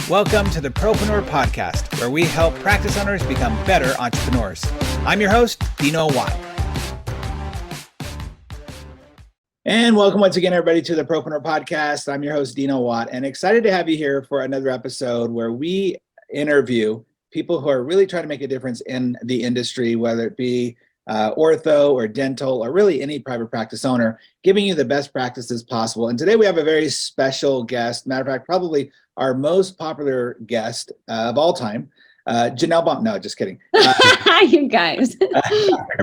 Welcome to the Propreneur Podcast, where we help practice owners become better entrepreneurs. I'm your host, Dino Watt. And welcome once again, everybody, to the Propreneur Podcast. I'm your host, Dino Watt, and excited to have you here for another episode where we interview people who are really trying to make a difference in the industry, whether it be ortho or dental or really any private practice owner, giving you the best practices possible. And today we have a very special guest. Matter of fact, probably our most popular guest of all time, Janelle Baum. No, just kidding. You guys.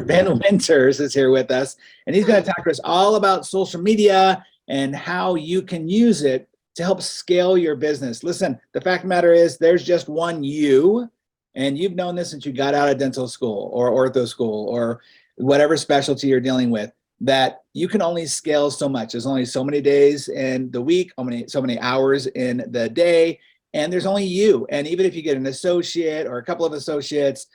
Ben Winters is here with us, and he's going to talk to us all about social media and how you can use it to help scale your business. Listen, the fact of the matter is there's just one you. And you've known this since you got out of dental school or ortho school or whatever specialty you're dealing with, that you can only scale so much. There's only so many days in the week, so many hours in the day, and there's only you. And even if you get an associate or a couple of associates,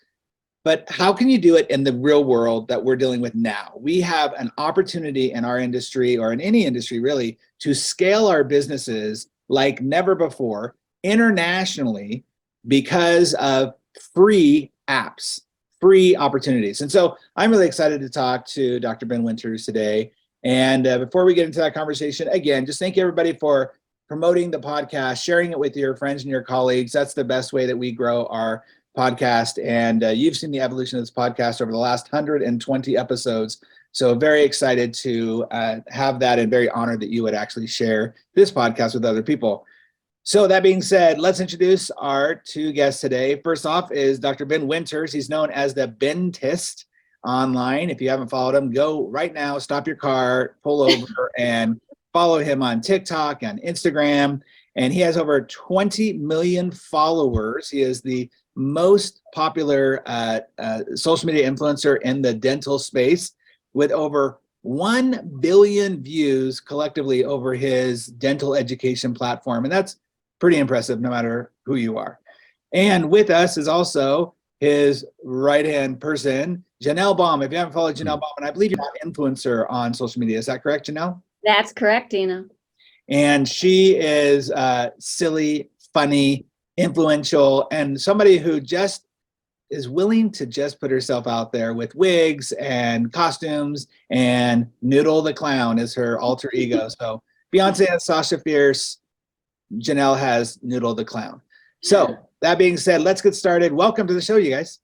but how can you do it in the real world that we're dealing with now? We have an opportunity in our industry, or in any industry really, to scale our businesses like never before internationally because of free apps, free opportunities. And so I'm really excited to talk to Dr. Ben Winters today. And before we get into that conversation, again, just thank you everybody for promoting the podcast, sharing it with your friends and your colleagues. That's the best way that we grow our podcast. And you've seen the evolution of this podcast over the last 120 episodes. So very excited to have that, and very honored that you would actually share this podcast with other people. So that being said, let's introduce our two guests today. First off is Dr. Ben Winters. He's known as the Bentist online. If you haven't followed him, go right now, stop your car, pull over, and follow him on TikTok and Instagram. And he has over 20 million followers. He is the most popular social media influencer in the dental space, with over 1 billion views collectively over his dental education platform. And that's pretty impressive no matter who you are. And with us is also his right-hand person, Janelle Baum. If you haven't followed Janelle Baum, and I believe you're an influencer on social media. Is that correct, Janelle? That's correct, Dina. And she is silly, funny, influential, and somebody who just is willing to just put herself out there with wigs and costumes, and Noodle the Clown is her alter ego. So Beyonce has Sasha Fierce, Janelle has Noodle the Clown. So that being said, let's get started. Welcome to the show, you guys.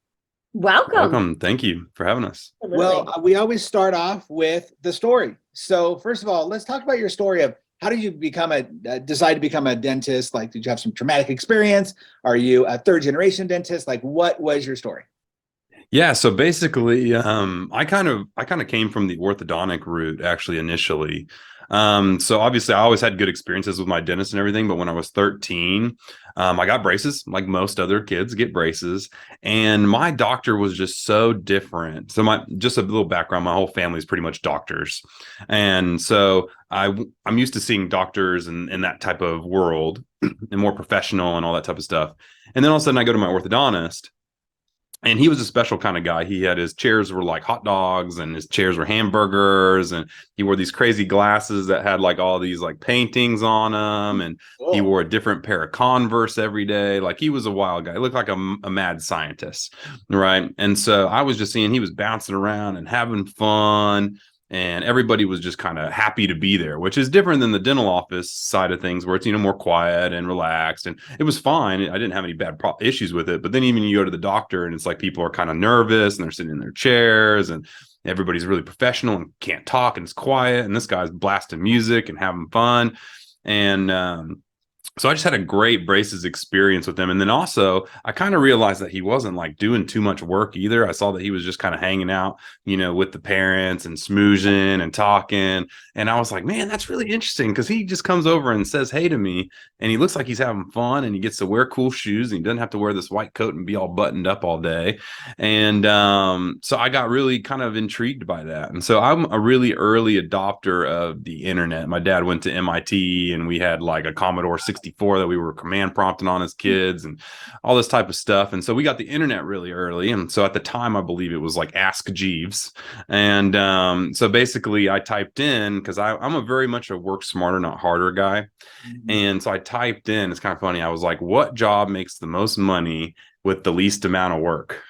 Welcome. Thank you for having us. Absolutely. Well, we always start off with the story. So first of all, let's talk about your story of how did you decide to become a dentist? Like, did you have some traumatic experience? Are you a third generation dentist? Like, what was your story? Yeah, so basically, I kind of came from the orthodontic route actually initially. So obviously I always had good experiences with my dentist and everything, but when I was 13, I got braces, like most other kids get braces, and my doctor was just so different. So just a little background, my whole family is pretty much doctors. And so I'm used to seeing doctors in that type of world and more professional and all that type of stuff. And then all of a sudden I go to my orthodontist, and he was a special kind of guy. He had his chairs were like hot dogs, and his chairs were hamburgers, and he wore these crazy glasses that had like all these like paintings on them, and he wore a different pair of Converse every day. Like, he was a wild guy. He looked like a mad scientist, right? And so I was just seeing he was bouncing around and having fun, and everybody was just kind of happy to be there, which is different than the dental office side of things, where it's, more quiet and relaxed. And it was fine. I didn't have any bad issues with it. But then even you go to the doctor, and it's like people are kind of nervous, and they're sitting in their chairs, and everybody's really professional and can't talk, and it's quiet. And this guy's blasting music and having fun. And so I just had a great braces experience with him. And then also I kind of realized that he wasn't like doing too much work either. I saw that he was just kind of hanging out, with the parents and smoozing and talking. And I was like, man, that's really interesting, because he just comes over and says hey to me, and he looks like he's having fun, and he gets to wear cool shoes, and he doesn't have to wear this white coat and be all buttoned up all day. And so I got really kind of intrigued by that. And so I'm a really early adopter of the internet. My dad went to MIT, and we had like a Commodore 64 C64 that we were command prompting on as kids and all this type of stuff. And so we got the internet really early. And so at the time, I believe it was like Ask Jeeves. And so basically I typed in, because I'm a very much a work smarter, not harder guy. And so I typed in, it's kind of funny. I was like, what job makes the most money with the least amount of work?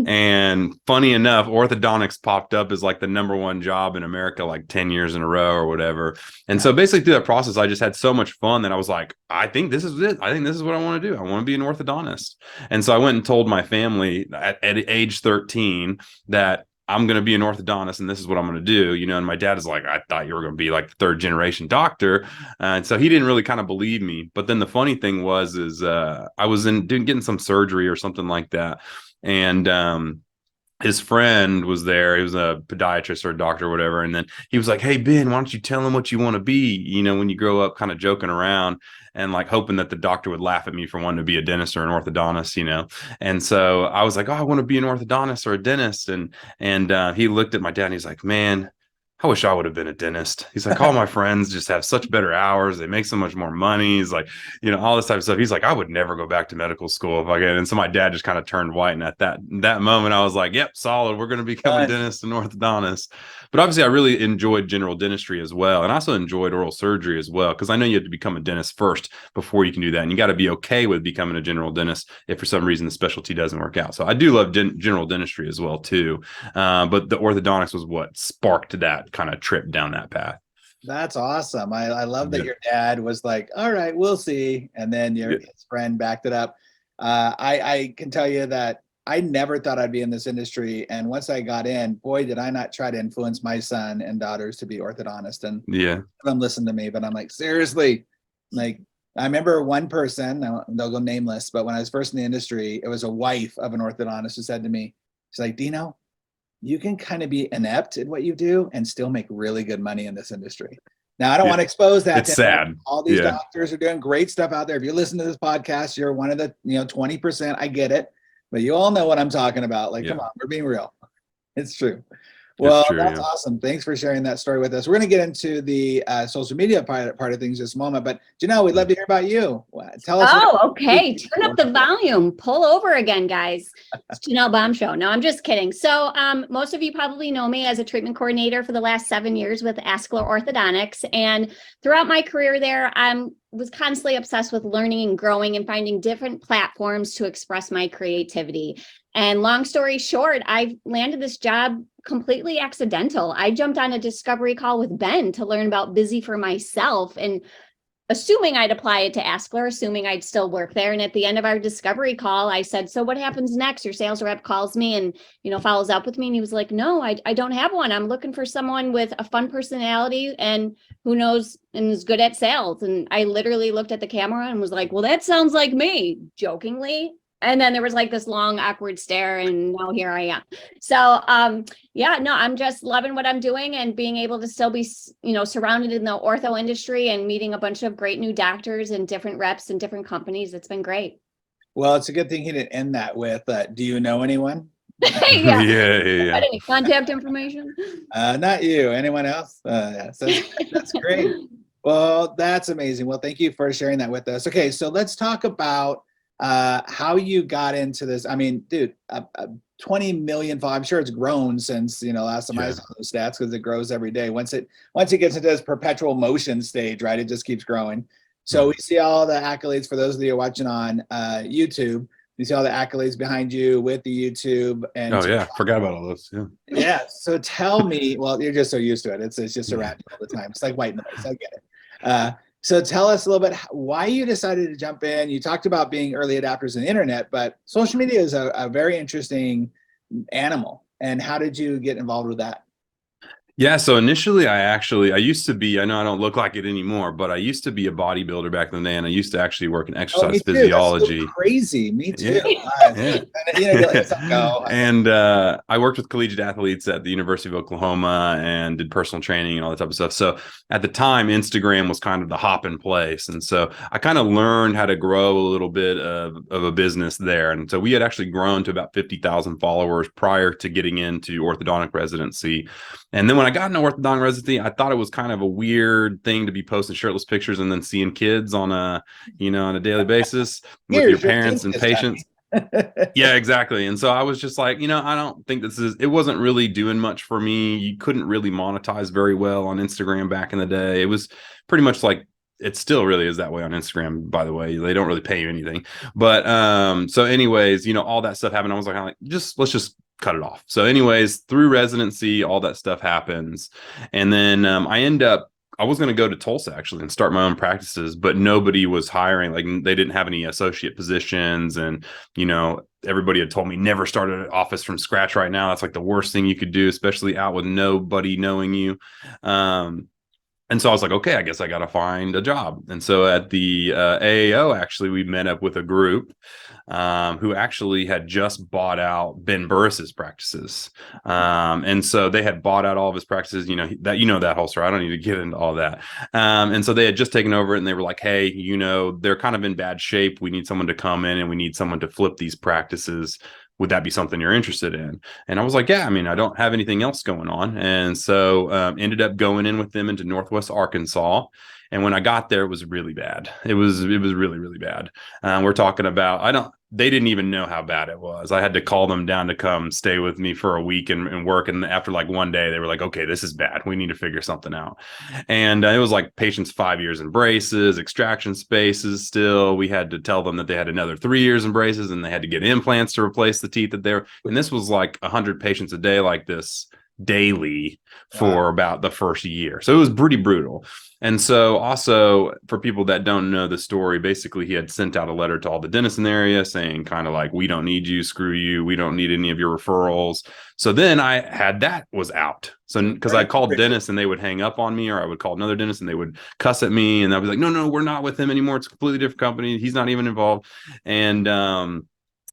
And funny enough, orthodontics popped up as like the #1 job in America, like 10 years in a row or whatever. And so basically through that process, I just had so much fun that I was like, I think this is it. I think this is what I want to do. I want to be an orthodontist. And so I went and told my family at age 13 that I'm going to be an orthodontist and this is what I'm going to do, and my dad is like, I thought you were going to be like the 3rd generation doctor. And so he didn't really kind of believe me. But then the funny thing was, I was getting some surgery or something like that. And his friend was there. He was a podiatrist or a doctor or whatever. And then he was like, hey, Ben, why don't you tell him what you want to be, when you grow up, kind of joking around and like hoping that the doctor would laugh at me for wanting to be a dentist or an orthodontist. And so I was like, oh, I want to be an orthodontist or a dentist. And he looked at my dad and he's like, man, I wish I would have been a dentist. He's like, all my friends just have such better hours. They make so much more money. He's like, all this type of stuff. He's like, I would never go back to medical school if I could. And so my dad just kind of turned white. And at that moment, I was like, yep, solid. We're going to become a dentist and orthodontist. But obviously, I really enjoyed general dentistry as well. And I also enjoyed oral surgery as well, because I know you have to become a dentist first before you can do that. And you got to be okay with becoming a general dentist if for some reason the specialty doesn't work out. So I do love general dentistry as well, too. But the orthodontics was what sparked that kind of trip down that path. That's awesome. I love that your dad was like, all right, we'll see. And then his friend backed it up. I can tell you that I never thought I'd be in this industry. And once I got in, boy, did I not try to influence my son and daughters to be orthodontist. And them listen to me, but I'm like, seriously, like, I remember one person, they'll go nameless, but when I was first in the industry, it was a wife of an orthodontist who said to me, she's like, Dino, you can kind of be inept at what you do and still make really good money in this industry. Now, I don't want to expose that. It's sad. All these doctors are doing great stuff out there. If you listen to this podcast, you're one of the 20%. I get it, but you all know what I'm talking about. Like, come on, we're being real. It's true. Well, that's awesome. Thanks for sharing that story with us. We're going to get into the social media part of things in just a moment, but Janelle, we'd love to hear about you. Tell us. Oh, okay. Turn up the volume. Pull over again, guys. It's Janelle Baum Show. No, I'm just kidding. So most of you probably know me as a treatment coordinator for the last 7 years with C.O.R.E Orthodontics. And throughout my career there, I was constantly obsessed with learning and growing and finding different platforms to express my creativity. And long story short, I landed this job completely accidental. I jumped on a discovery call with Ben to learn about Busy for myself, and assuming I'd apply it to C.O.R.E, assuming I'd still work there. And at the end of our discovery call, I said, so what happens next? Your sales rep calls me and, follows up with me. And he was like, no, I don't have one. I'm looking for someone with a fun personality and who knows and is good at sales. And I literally looked at the camera and was like, well, that sounds like me, jokingly. And then there was like this long, awkward stare, and now here I am. So, I'm just loving what I'm doing and being able to still be, surrounded in the ortho industry and meeting a bunch of great new doctors and different reps and different companies. It's been great. Well, it's a good thing he didn't end that with, do you know anyone? Yeah. Any contact information? Not you. Anyone else? So that's great. Well, that's amazing. Well, thank you for sharing that with us. Okay, so let's talk about how you got into this. I mean, dude, 20 million, I'm sure it's grown since, last time I saw those stats, because it grows every day. Once it gets into this perpetual motion stage, right, it just keeps growing. So we see all the accolades for those of you who are watching on YouTube. You see all the accolades behind you with the YouTube. And forgot about all those. Yeah. So tell me, well, you're just so used to it. It's just around you all the time. It's like white noise. I get it. So tell us a little bit why you decided to jump in. You talked about being early adapters in the internet, but social media is a very interesting animal. And how did you get involved with that? Yeah, so initially I used to be, I know I don't look like it anymore, but I used to be a bodybuilder back in the day, and I used to actually work in exercise physiology. That's so crazy. Me too. And I worked with collegiate athletes at the University of Oklahoma and did personal training and all that type of stuff. So at the time, Instagram was kind of the hop in place. And so I kind of learned how to grow a little bit of a business there. And so we had actually grown to about 50,000 followers prior to getting into orthodontic residency. And then when I got into orthodontic residency, I thought it was kind of a weird thing to be posting shirtless pictures and then seeing kids on a, on a daily basis with your Here's your parents and dentist, patients. Yeah, exactly. And so I was just like, I don't think it wasn't really doing much for me. You couldn't really monetize very well on Instagram back in the day. It was pretty much like, it still really is that way on Instagram, by the way. They don't really pay you anything. But so anyways, all that stuff happened. I was like, let's just cut it off. So anyways, through residency, all that stuff happens. And then I was going to go to Tulsa actually and start my own practices, but nobody was hiring. Like they didn't have any associate positions. And, everybody had told me never start an office from scratch right now. That's like the worst thing you could do, especially out with nobody knowing you. And so I was like, okay, I guess I got to find a job. And so at the AAO, actually, we met up with a group who actually had just bought out Ben Burris's practices. And so they had bought out all of his practices, that whole story. I don't need to get into all that. And so they had just taken over and they were like, hey, they're kind of in bad shape. We need someone to come in and we need someone to flip these practices. Would that be something you're interested in? And I was like, yeah, I don't have anything else going on. And so ended up going in with them into Northwest Arkansas. And when I got there, it was really bad. It was really, really bad. We're talking about, they didn't even know how bad it was. I had to call them down to come stay with me for a week and work. And after like one day, they were like, okay, this is bad. We need to figure something out. And it was like patients 5 years in braces, extraction spaces still. We had to tell them that they had another 3 years in braces and they had to get implants to replace the teeth that they were. And this was like 100 patients a day like this daily for about the first year. So it was pretty brutal. And so also for people that don't know the story, basically he had sent out a letter to all the dentists in the area saying kind of like, we don't need you, screw you. We don't need any of your referrals. So then I had that was out. So because I called dentists and they would hang up on me, or I would call another dentist and they would cuss at me and I'd be like, no, we're not with him anymore. It's a completely different company. He's not even involved. And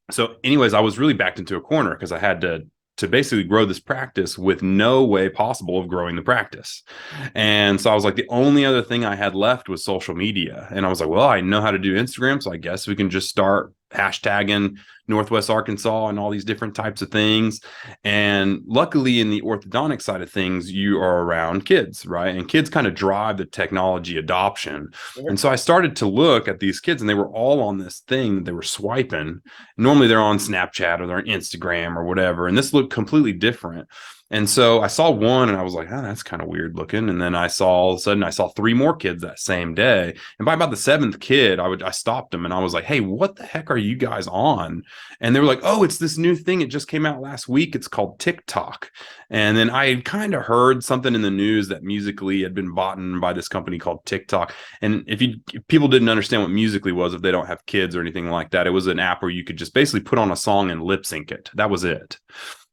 so anyways, I was really backed into a corner because I had to basically grow this practice with no way possible of growing the practice. And so I was like, the only other thing I had left was social media. And I was like, well, I know how to do Instagram. So I guess we can just start hashtagging Northwest Arkansas and all these different types of things. And luckily in the orthodontic side of things, you are around kids, right? And kids kind of drive the technology adoption. Sure. And so I started to look at these kids and they were all on this thing. They were swiping. Normally they're on Snapchat or they're on Instagram or whatever. And this looked completely different. And so I saw one and I was like, oh, that's kind of weird looking. And then all of a sudden I saw 3 more kids that same day. And by about the 7th kid, I stopped them and I was like, hey, what the heck are you guys on? And they were like, oh, it's this new thing. It just came out last week. It's called TikTok. And then I had kind of heard something in the news that Musical.ly had been bought by this company called TikTok. And if people didn't understand what Musical.ly was, if they don't have kids or anything like that, it was an app where you could just basically put on a song and lip sync it. That was it.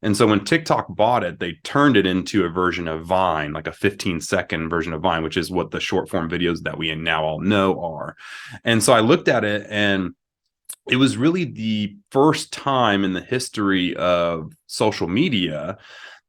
And so when TikTok bought it, they turned it into a version of Vine, like a 15-second version of Vine, which is what the short form videos that we now all know are. And so I looked at it and it was really the first time in the history of social media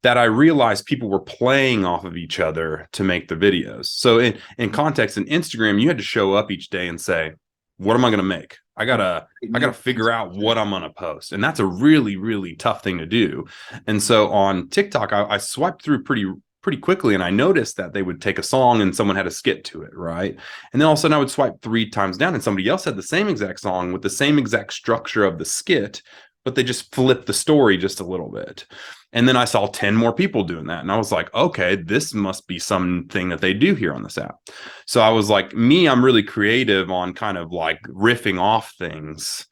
that I realized people were playing off of each other to make the videos. So in context, in Instagram, you had to show up each day and say, what am I going to make? I gotta figure out what I'm gonna post, and that's a really, really tough thing to do. And so on TikTok, I swiped through pretty quickly, and I noticed that they would take a song and someone had a skit to it, right? And then all of a sudden, I would swipe 3 times down, and somebody else had the same exact song with the same exact structure of the skit, but they just flipped the story just a little bit. And then I saw 10 more people doing that. And I was like, okay, this must be something that they do here on this app. So I was like, I'm really creative on kind of like riffing off things.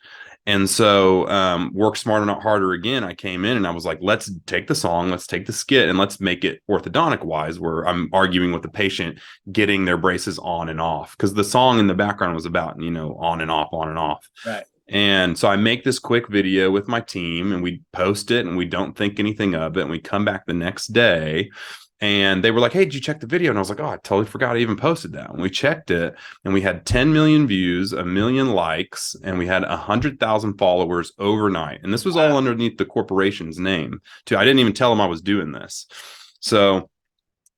And so Work Smarter, Not Harder again, I came in and I was like, let's take the song, let's take the skit, and let's make it orthodontic wise, where I'm arguing with the patient getting their braces on and off. Because the song in the background was about, on and off, on and off. Right. And so I make this quick video with my team and we post it and we don't think anything of it. And we come back the next day and they were like, hey, did you check the video? And I was like, oh, I totally forgot I even posted that. And we checked it and we had 10 million views, 1 million likes, and we had 100,000 followers overnight. And this was all underneath the corporation's name too. I didn't even tell them I was doing this. So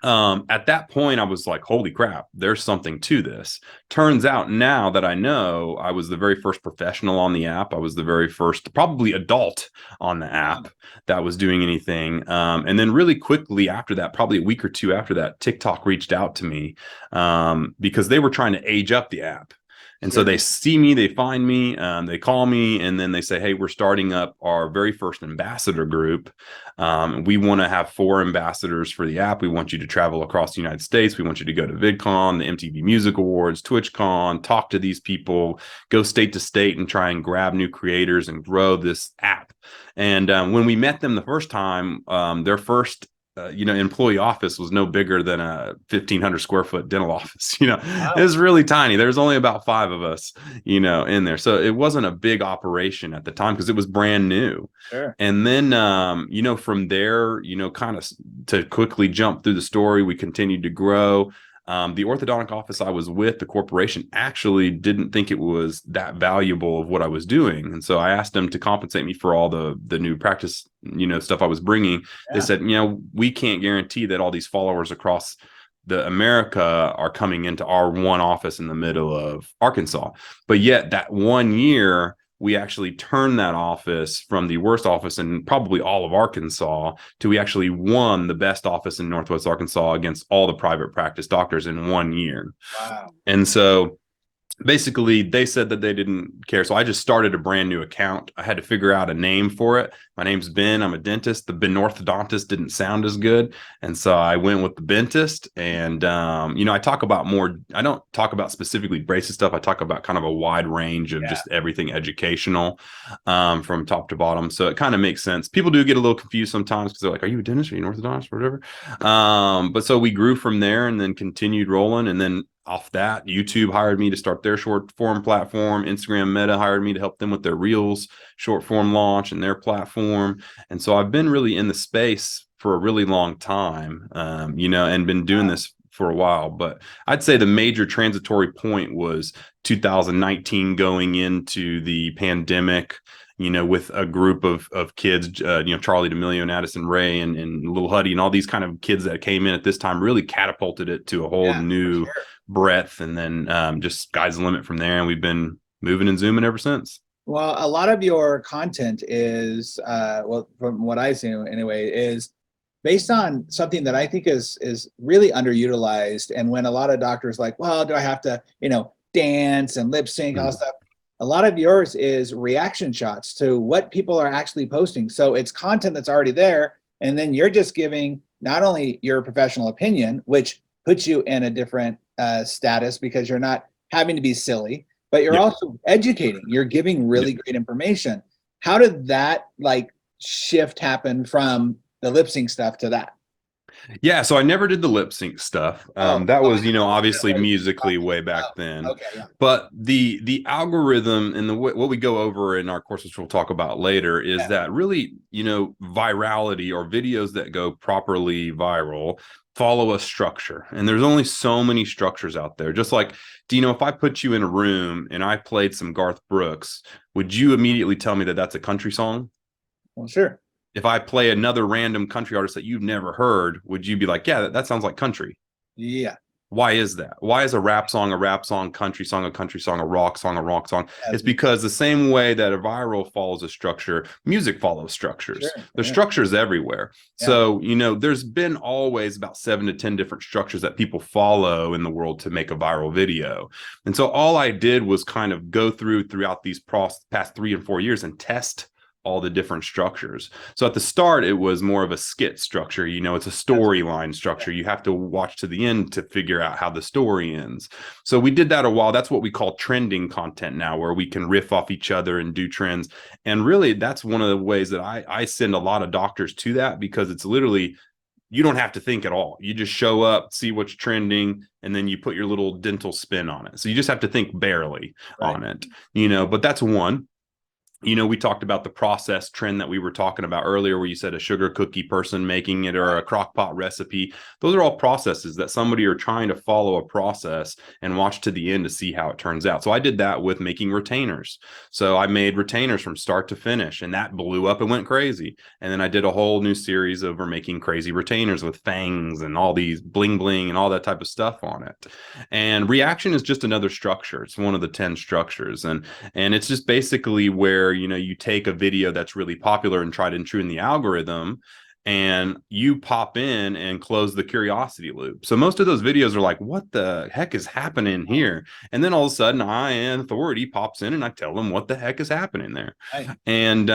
At that point, I was like, holy crap, there's something to this. Turns out now that I know, I was the very first professional on the app. I was the very first, probably adult on the app that was doing anything. And then really quickly after that, probably a week or two after that, TikTok reached out to me because they were trying to age up the app. And so they see me, they find me, they call me, and then they say, hey, we're starting up our very first ambassador group. We want to have 4 ambassadors for the app. We want you to travel across the United States. We want you to go to VidCon, the MTV Music Awards, TwitchCon, talk to these people, go state to state and try and grab new creators and grow this app. And when we met them the first time, their first employee office was no bigger than a 1,500 square foot dental office. Wow. It was really tiny. There's only about 5 of us, in there. So it wasn't a big operation at the time because it was brand new. Sure. And then, from there, kind of to quickly jump through the story, we continued to grow. The orthodontic office I was with, the corporation, actually didn't think it was that valuable of what I was doing. And so I asked them to compensate me for all the new practice, stuff I was bringing. Yeah. They said, we can't guarantee that all these followers across the America are coming into our one office in the middle of Arkansas. But yet that 1 year, we actually turned that office from the worst office in probably all of Arkansas to we actually won the best office in Northwest Arkansas against all the private practice doctors in 1 year. Wow. And so basically they said that they didn't care. So I just started a brand new account. I had to figure out a name for it. My name's Ben. I'm a dentist. The Ben Orthodontist didn't sound as good. And so I went with the Bentist. And, I talk about I don't talk about specifically braces stuff. I talk about kind of a wide range of just everything educational from top to bottom. So it kind of makes sense. People do get a little confused sometimes because they're like, are you a dentist? Are you an orthodontist or whatever? But so we grew from there and then continued rolling. And then off that, YouTube hired me to start their short form platform. Instagram Meta hired me to help them with their Reels short form launch and their platform. And so I've been really in the space for a really long time, and been doing this for a while. But I'd say the major transitory point was 2019 going into the pandemic, with a group of kids, Charlie D'Amelio and Addison Ray and Little Huddy and all these kind of kids that came in at this time really catapulted it to a whole new breadth. And then just sky's the limit from there. And we've been moving and zooming ever since. Well, a lot of your content is, from what I see anyway, is based on something that I think is really underutilized. And when a lot of doctors like, well, do I have to, dance and lip sync, all stuff? A lot of yours is reaction shots to what people are actually posting. So it's content that's already there. And then you're just giving not only your professional opinion, which puts you in a different status because you're not having to be silly, but you're also educating. You're giving really great information. How did that shift happen from the lip sync stuff to that? Yeah, so I never did the lip sync stuff. That was, obviously musically way back then. Okay, yeah. But the algorithm and what we go over in our course, which we'll talk about later, is that really, virality or videos that go properly viral follow a structure. And there's only so many structures out there. Just like, Dino, if I put you in a room and I played some Garth Brooks, would you immediately tell me that that's a country song? Well, sure. If I play another random country artist that you've never heard, would you be like, yeah, that sounds like country? Yeah. Why is that? Why is a rap song, country song, a country song, a rock song, a rock song? It's because the same way that a viral follows a structure, music follows structures. Sure. There's structures everywhere. Yeah. So, there's been always about 7 to 10 different structures that people follow in the world to make a viral video. And so all I did was kind of go throughout these past 3 and 4 years and test all the different structures. So at the start, it was more of a skit structure. It's a storyline structure. You have to watch to the end to figure out how the story ends. So we did that a while. That's what we call trending content now, where we can riff off each other and do trends. And really, that's one of the ways that I send a lot of doctors to that, because it's literally, you don't have to think at all. You just show up, see what's trending, and then you put your little dental spin on it. So you just have to think barely on it, but that's one. we talked about the process trend that we were talking about earlier, where you said a sugar cookie person making it or a crock pot recipe. Those are all processes that somebody are trying to follow a process and watch to the end to see how it turns out. So I did that with making retainers. So I made retainers from start to finish, and that blew up and went crazy. And then I did a whole new series of making crazy retainers with fangs and all these bling bling and all that type of stuff on it. And reaction is just another structure. It's one of the 10 structures. And it's just basically where, you take a video that's really popular and tried and true in the algorithm, and you pop in and close the curiosity loop. So most of those videos are like, what the heck is happening here? And then all of a sudden authority pops in and I tell them what the heck is happening there. Right. And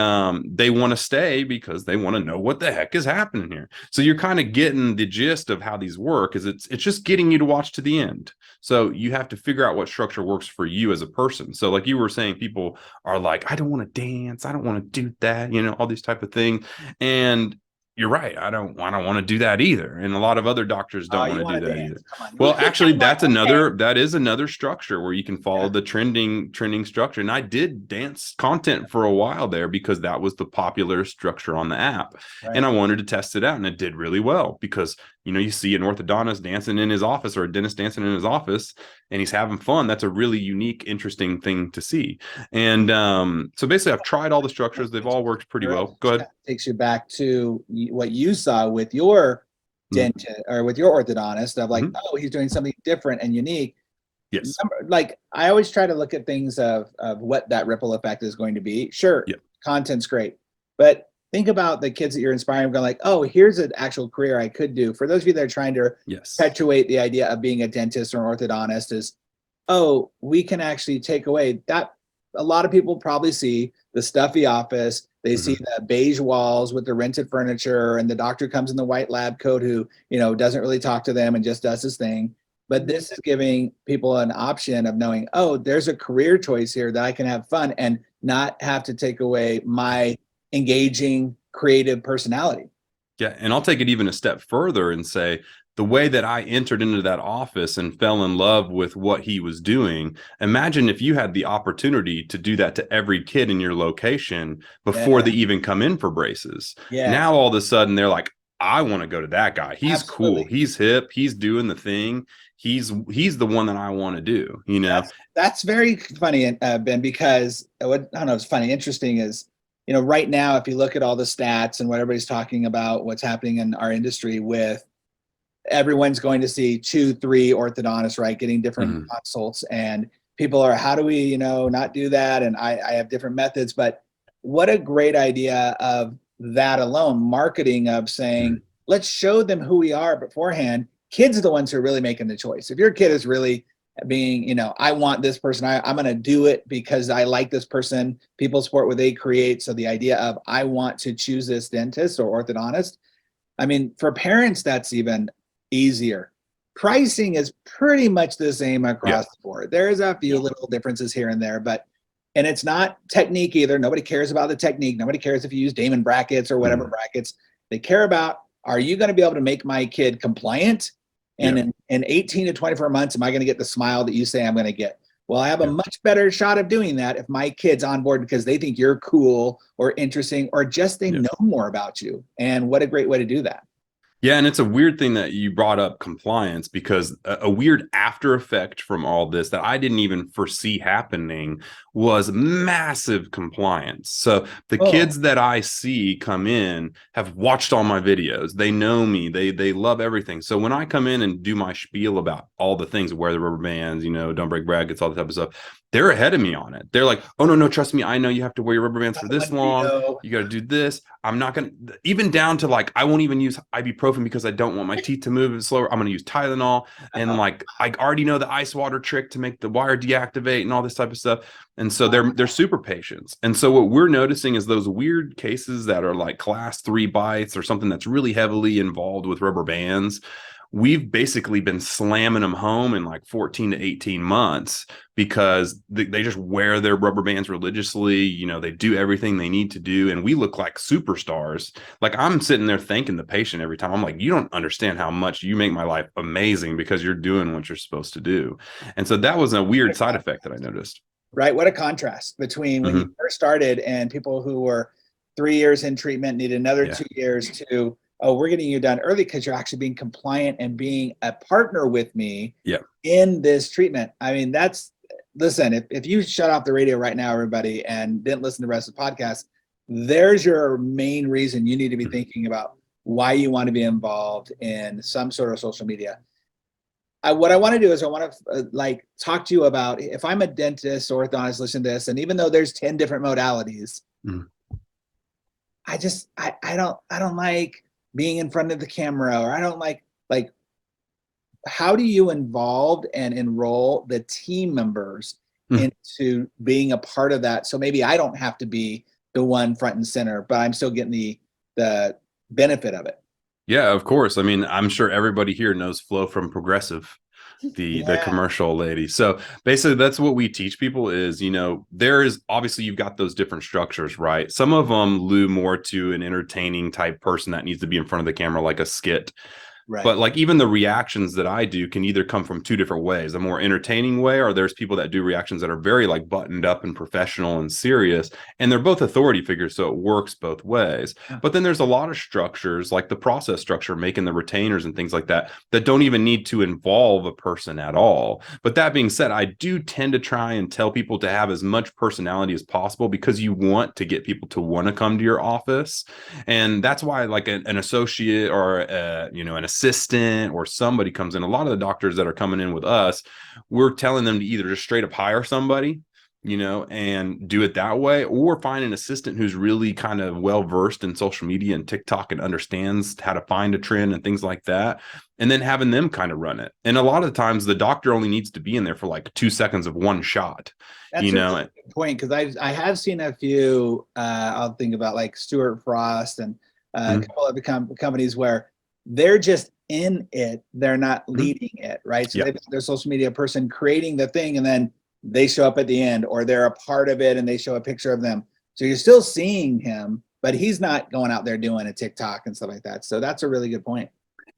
they want to stay because they want to know what the heck is happening here. So you're kind of getting the gist of how these work. Is it's just getting you to watch to the end. So you have to figure out what structure works for you as a person. So like you were saying, people are like, I don't want to dance, I don't want to do that, all these type of things. And you're right. I don't want to do that either. And a lot of other doctors don't want to do that either. Well, actually, that is another structure where you can follow the trending structure. And I did dance content for a while there because that was the popular structure on the app. Right. And I wanted to test it out, and it did really well because, you see an orthodontist dancing in his office or a dentist dancing in his office and he's having fun. That's a really unique, interesting thing to see. And so basically I've tried all the structures. They've all worked pretty well. Go ahead. Takes you back to what you saw with your dentist or with your orthodontist of like, oh, he's doing something different and unique. Yes. Like I always try to look at things of what that ripple effect is going to be. Sure. Yep. Content's great, but think about the kids that you're inspiring, going like, oh, here's an actual career I could do. For those of you that are trying to perpetuate the idea of being a dentist or an orthodontist is, oh, we can actually take away that. A lot of people probably see the stuffy office. They see the beige walls with the rented furniture, and the doctor comes in the white lab coat who, doesn't really talk to them and just does his thing. But this is giving people an option of knowing, oh, there's a career choice here that I can have fun and not have to take away my engaging, creative personality. Yeah. And I'll take it even a step further and say, the way that I entered into that office and fell in love with what he was doing, imagine if you had the opportunity to do that to every kid in your location before they even come in for braces. Yeah. Now, all of a sudden, they're like, I want to go to that guy. He's cool. He's hip. He's doing the thing. He's the one that I want to do, That's very funny, Ben, because I don't know, it's funny. Interesting is, right now, if you look at all the stats and what everybody's talking about, what's happening in our industry with everyone's going to see 2-3 orthodontists, right? Getting different consults, and people are, how do we, not do that? And I have different methods, but what a great idea of that alone, marketing of saying, let's show them who we are beforehand. Kids are the ones who are really making the choice. If your kid is really being, I want this person, I'm going to do it because I like this person, people support what they create. So the idea of, I want to choose this dentist or orthodontist. I mean, for parents, that's even easier. Pricing is pretty much the same across the board. There's a few little differences here and there, and it's not technique either. Nobody cares about the technique. Nobody cares if you use Damon brackets or whatever brackets. They care about, are you going to be able to make my kid compliant? And in 18 to 24 months, am I going to get the smile that you say I'm going to get? Well, I have a much better shot of doing that if my kid's on board because they think you're cool or interesting, or just they know more about you. And what a great way to do that. Yeah, and it's a weird thing that you brought up compliance, because a weird after effect from all this that I didn't even foresee happening was massive compliance. So the kids that I see come in have watched all my videos. They know me. They love everything. So when I come in and do my spiel about all the things, wear the rubber bands, don't break brackets, all that type of stuff, they're ahead of me on it. They're like, oh, no, trust me. I know you have to wear your rubber bands for this long. You got to do this. I'm not going to, even down to like, I won't even use ibuprofen because I don't want my teeth to move slower. I'm going to use Tylenol. And like, I already know the ice water trick to make the wire deactivate and all this type of stuff. And so they're super patients. And so what we're noticing is those weird cases that are like class 3 bites or something that's really heavily involved with rubber bands. We've basically been slamming them home in like 14 to 18 months because they just wear their rubber bands religiously. They do everything they need to do. And we look like superstars. Like, I'm sitting there thanking the patient every time. I'm like, you don't understand how much you make my life amazing because you're doing what you're supposed to do. And so that was a weird side effect that I noticed. right? What a contrast between when you first started and people who were 3 years in treatment need another 2 years to, oh, we're getting you done early because you're actually being compliant and being a partner with me in this treatment. I mean, listen, if you shut off the radio right now, everybody, and didn't listen to the rest of the podcast, there's your main reason you need to be thinking about why you want to be involved in some sort of social media. What I want to do is I want to talk to you about, if I'm a dentist or orthodontist, listen to this, and even though there's 10 different modalities, I don't like being in front of the camera, or I don't like how do you involve and enroll the team members into being a part of that? So maybe I don't have to be the one front and center, but I'm still getting the benefit of it. Yeah, of course. I mean, I'm sure everybody here knows Flo from Progressive, the commercial lady. So basically that's what we teach people is, there is obviously you've got those different structures, right? Some of them allude more to an entertaining type person that needs to be in front of the camera, like a skit. Right. But like even the reactions that I do can either come from two different ways, a more entertaining way, or there's people that do reactions that are very like buttoned up and professional and serious, and they're both authority figures, so it works both ways. But then there's a lot of structures like the process structure, making the retainers and things like that don't even need to involve a person at all. But that being said, I do tend to try and tell people to have as much personality as possible, because you want to get people to want to come to your office. And that's why like an associate or an assistant or somebody comes in. A lot of the doctors that are coming in with us, we're telling them to either just straight up hire somebody, and do it that way, or find an assistant who's really kind of well versed in social media and TikTok and understands how to find a trend and things like that, and then having them kind of run it. And a lot of the times the doctor only needs to be in there for like 2 seconds of one shot. That's a really good point, because I have seen a few I'll think about like Stuart Frost and a couple of the companies where they're just in it, they're not leading it, right? So they've got their social media person creating the thing, and then they show up at the end, or they're a part of it and they show a picture of them. So you're still seeing him, but he's not going out there doing a TikTok and stuff like that. So that's a really good point.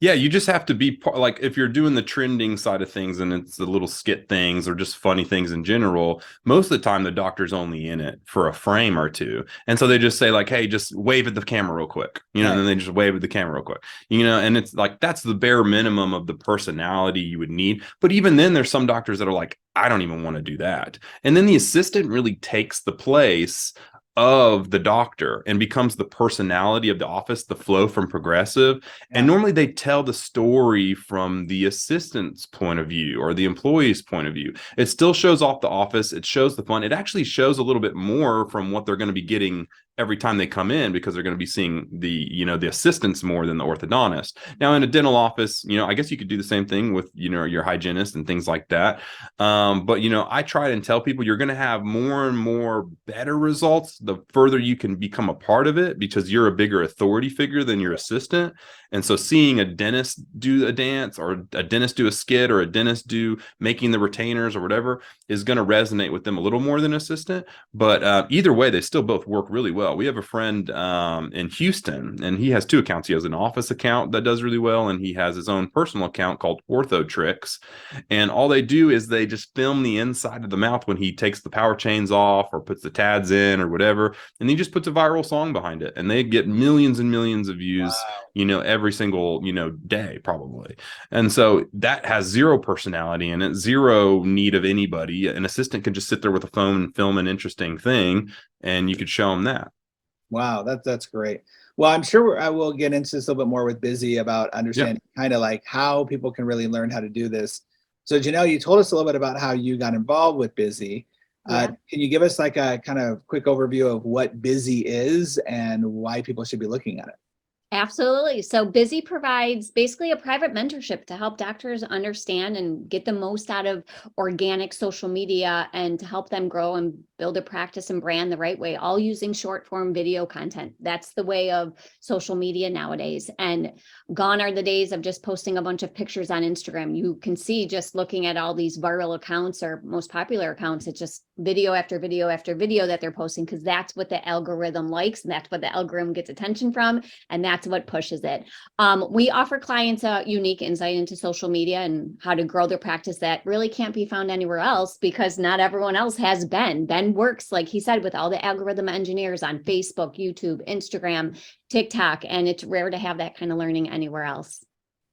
Yeah, you just have to be like, if you're doing the trending side of things and it's the little skit things or just funny things in general, most of the time the doctor's only in it for a frame or two. And so they just say like, hey, just wave at the camera real quick, and then they just wave at the camera real quick, and it's like, that's the bare minimum of the personality you would need. But even then there's some doctors that are like, I don't even want to do that. And then the assistant really takes the place of the doctor and becomes the personality of the office, the Flo from Progressive. And normally they tell the story from the assistant's point of view or the employee's point of view. It still shows off the office. It shows the fun. It actually shows a little bit more from what they're going to be getting every time they come in, because they're going to be seeing the assistants more than the orthodontist. Now in a dental office, I guess you could do the same thing with, your hygienist and things like that. But, I try and tell people you're going to have more and more better results the further you can become a part of it, because you're a bigger authority figure than your assistant. And so seeing a dentist do a dance, or a dentist do a skit, or a dentist do making the retainers or whatever is going to resonate with them a little more than assistant. But either way, they still both work really well. We have a friend in Houston, and he has two accounts. He has an office account that does really well, and he has his own personal account called Ortho Tricks. And all they do is they just film the inside of the mouth when he takes the power chains off or puts the TADs in or whatever, and he just puts a viral song behind it, and they get millions and millions of views, every single, day probably. And so that has zero personality in it, zero need of anybody. An assistant can just sit there with a phone and film an interesting thing, and you could show them that. Wow, that's great. Well, I'm sure I will get into this a little bit more with Busy about understanding kind of like how people can really learn how to do this. So Janelle, you told us a little bit about how you got involved with Busy. Can you give us like a kind of quick overview of what Busy is and why people should be looking at it? Absolutely. So Busy provides basically a private mentorship to help doctors understand and get the most out of organic social media, and to help them grow and build a practice and brand the right way, all using short form video content. That's the way of social media nowadays. And gone are the days of just posting a bunch of pictures on Instagram. You can see, just looking at all these viral accounts or most popular accounts, it's just video after video after video that they're posting, because that's what the algorithm likes, and that's what the algorithm gets attention from. And that's that's what pushes it. We offer clients a unique insight into social media and how to grow their practice that really can't be found anywhere else, because not everyone else has Ben. Ben works, like he said, with all the algorithm engineers on Facebook, YouTube, Instagram, TikTok, and it's rare to have that kind of learning anywhere else.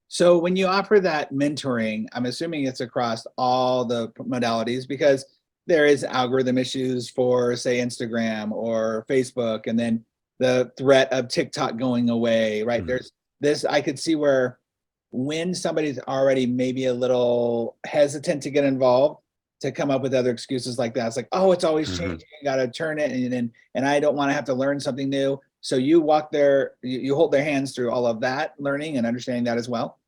So when you offer that mentoring, I'm assuming it's across all the modalities, because there is algorithm issues for, say, Instagram or Facebook, and then the threat of TikTok going away, right? Mhm. There's this, I could see where when somebody's already maybe a little hesitant to get involved, to come up with other excuses like that. It's like, oh, it's always Mhm. changing, you got to turn it, and I don't want to have to learn something new. So you walk their, you hold their hands through all of that learning and understanding that as well.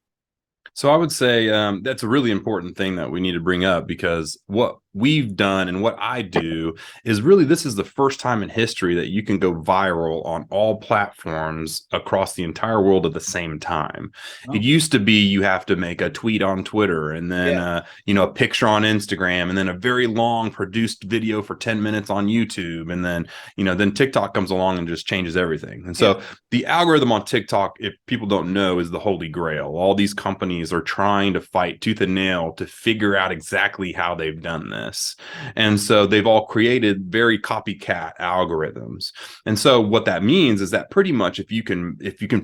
So I would say that's a really important thing that we need to bring up, because what we've done and what I do is really, this is the first time in history that you can go viral on all platforms across the entire world at the same time. Oh. It used to be you have to make a tweet on Twitter, and then a picture on Instagram, and then a very long produced video for 10 minutes on YouTube, and then TikTok comes along and just changes everything. And so the algorithm on TikTok, if people don't know, is the holy grail. All these companies are trying to fight tooth and nail to figure out exactly how they've done this. And so they've all created very copycat algorithms. And so what that means is that pretty much if you can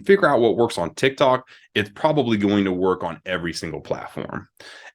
figure out what works on TikTok, it's probably going to work on every single platform.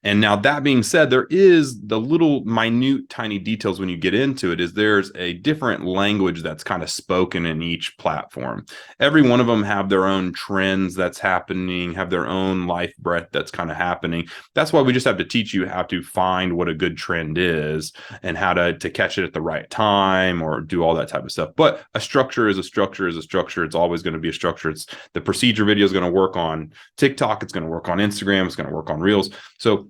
And now, that being said, there is the little minute tiny details when you get into it, is there's a different language that's kind of spoken in each platform. Every one of them have their own trends that's happening, have their own life breath that's kind of happening. That's why we just have to teach you how to find what a good trend is and how to catch it at the right time, or do all that type of stuff. But a structure is a structure is a structure. It's always going to be a structure. It's the procedure video is going to work on TikTok. It's going to work on Instagram. It's going to work on Reels. So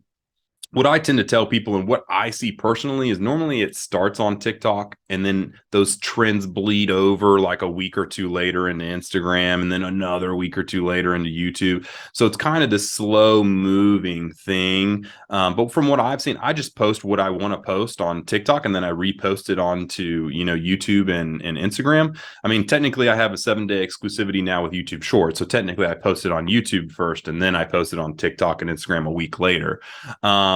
what I tend to tell people, and what I see personally, is normally it starts on TikTok, and then those trends bleed over like a week or two later into Instagram, and then another week or two later into YouTube. So it's kind of this slow moving thing. But from what I've seen, I just post what I want to post on TikTok, and then I repost it onto YouTube and Instagram. I mean, technically I have a 7-day exclusivity now with YouTube Shorts. So technically I posted on YouTube first, and then I posted on TikTok and Instagram a week later.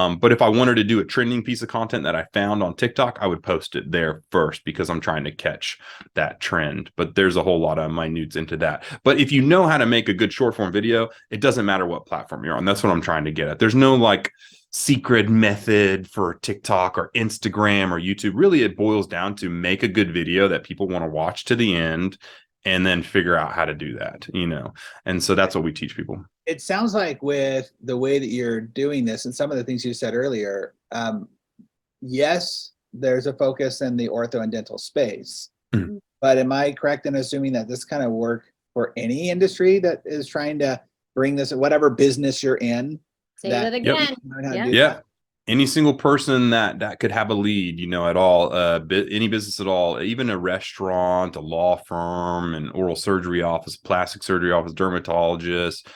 But if I wanted to do a trending piece of content that I found on TikTok, I would post it there first, because I'm trying to catch that trend. But there's a whole lot of minutes into that. But if you know how to make a good short form video, it doesn't matter what platform you're on. That's what I'm trying to get at. There's no like secret method for TikTok or Instagram or YouTube. Really, it boils down to make a good video that people want to watch to the end, and then figure out how to do that, And so that's what we teach people. It sounds like, with the way that you're doing this and some of the things you said earlier, yes, there's a focus in the ortho and dental space, but am I correct in assuming that this kind of work for any industry that is trying to bring this, whatever business you're in? Say that again. Yeah. Any single person that could have a lead, at all, any business at all, even a restaurant, a law firm, an oral surgery office, plastic surgery office, dermatologist,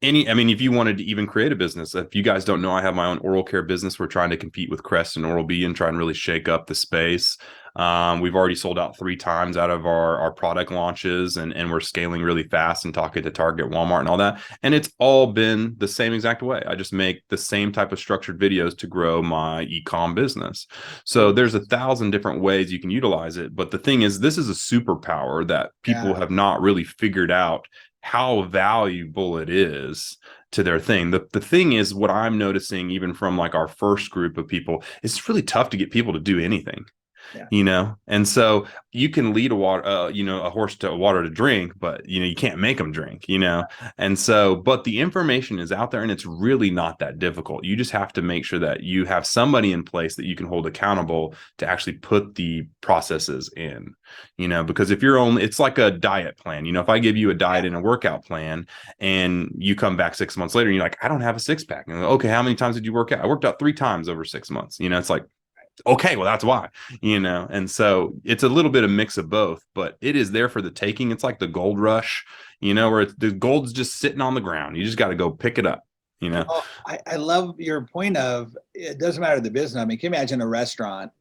if you wanted to even create a business. If you guys don't know, I have my own oral care business. We're trying to compete with Crest and Oral-B and try and really shake up the space. We've already sold out 3 times out of our product launches, and we're scaling really fast and talking to Target, Walmart, and all that. And it's all been the same exact way. I just make the same type of structured videos to grow my e-com business. So there's 1,000 different ways you can utilize it. But the thing is, this is a superpower that people have not really figured out how valuable it is to their thing. The thing is, what I'm noticing, even from like our first group of people, it's really tough to get people to do anything. And so you can lead a horse to water to drink, but you can't make them drink, and so, but the information is out there, and it's really not that difficult. You just have to make sure that you have somebody in place that you can hold accountable to actually put the processes in, because if you're it's like a diet plan. If I give you a diet and a workout plan, and you come back 6 months later and you're like, I don't have a six pack. And okay, how many times did you work out? I worked out 3 times over 6 months. It's like, okay, well, that's why, and so it's a little bit of mix of both, but it is there for the taking. It's like the gold rush, where the gold's just sitting on the ground. You just got to go pick it up, Oh, I love your point of, it doesn't matter the business. I mean, can you imagine a restaurant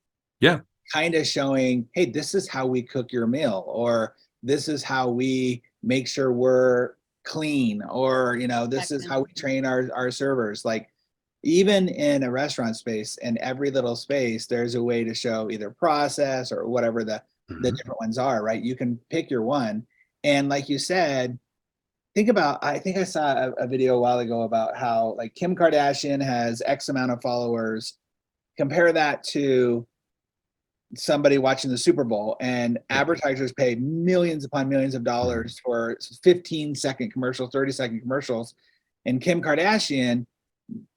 kind of showing, hey, this is how we cook your meal, or this is how we make sure we're clean, or, you know, this is how we train our servers. Like, even in a restaurant space, in every little space, there's a way to show either process or whatever the different ones are, right? You can pick your one. And like you said, think about, I think I saw a video a while ago about how, like, Kim Kardashian has X amount of followers. Compare that to somebody watching the Super Bowl, and advertisers pay millions upon millions of dollars for 15-second commercials, 30-second commercials. And Kim Kardashian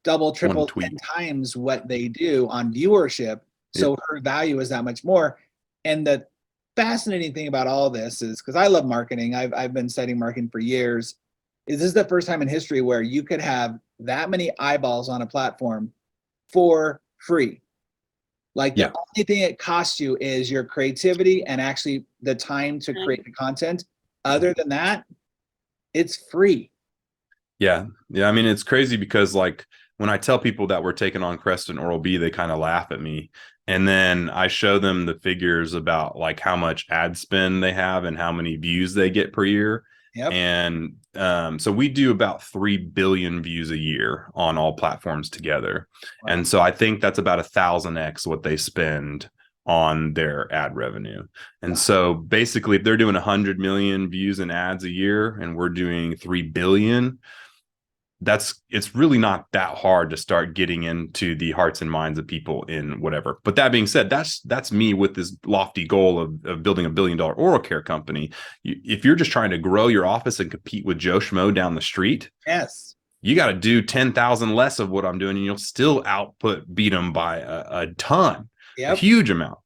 double, triple, 10 times what they do on viewership. So her value is that much more. And the fascinating thing about all this is, because I love marketing, I've been studying marketing for years, is this is the first time in history where you could have that many eyeballs on a platform for free. Like, the only thing it costs you is your creativity and actually the time to create the content. Other than that, it's free. Yeah. I mean, it's crazy because, like, when I tell people that we're taking on Crest and Oral-B, they kind of laugh at me. And then I show them the figures about, like, how much ad spend they have and how many views they get per year. And so we do about 3 billion views a year on all platforms together. And so I think that's about 1,000x what they spend on their ad revenue. And so basically, if they're doing 100 million views in ads a year and we're doing 3 billion, it's really not that hard to start getting into the hearts and minds of people in whatever. But that being said, that's me with this lofty goal of building $1 billion oral care company. If you're just trying to grow your office and compete with Joe Schmo down the street, you got to do 10,000 less of what I'm doing, and you'll still beat them by a ton, a huge amount.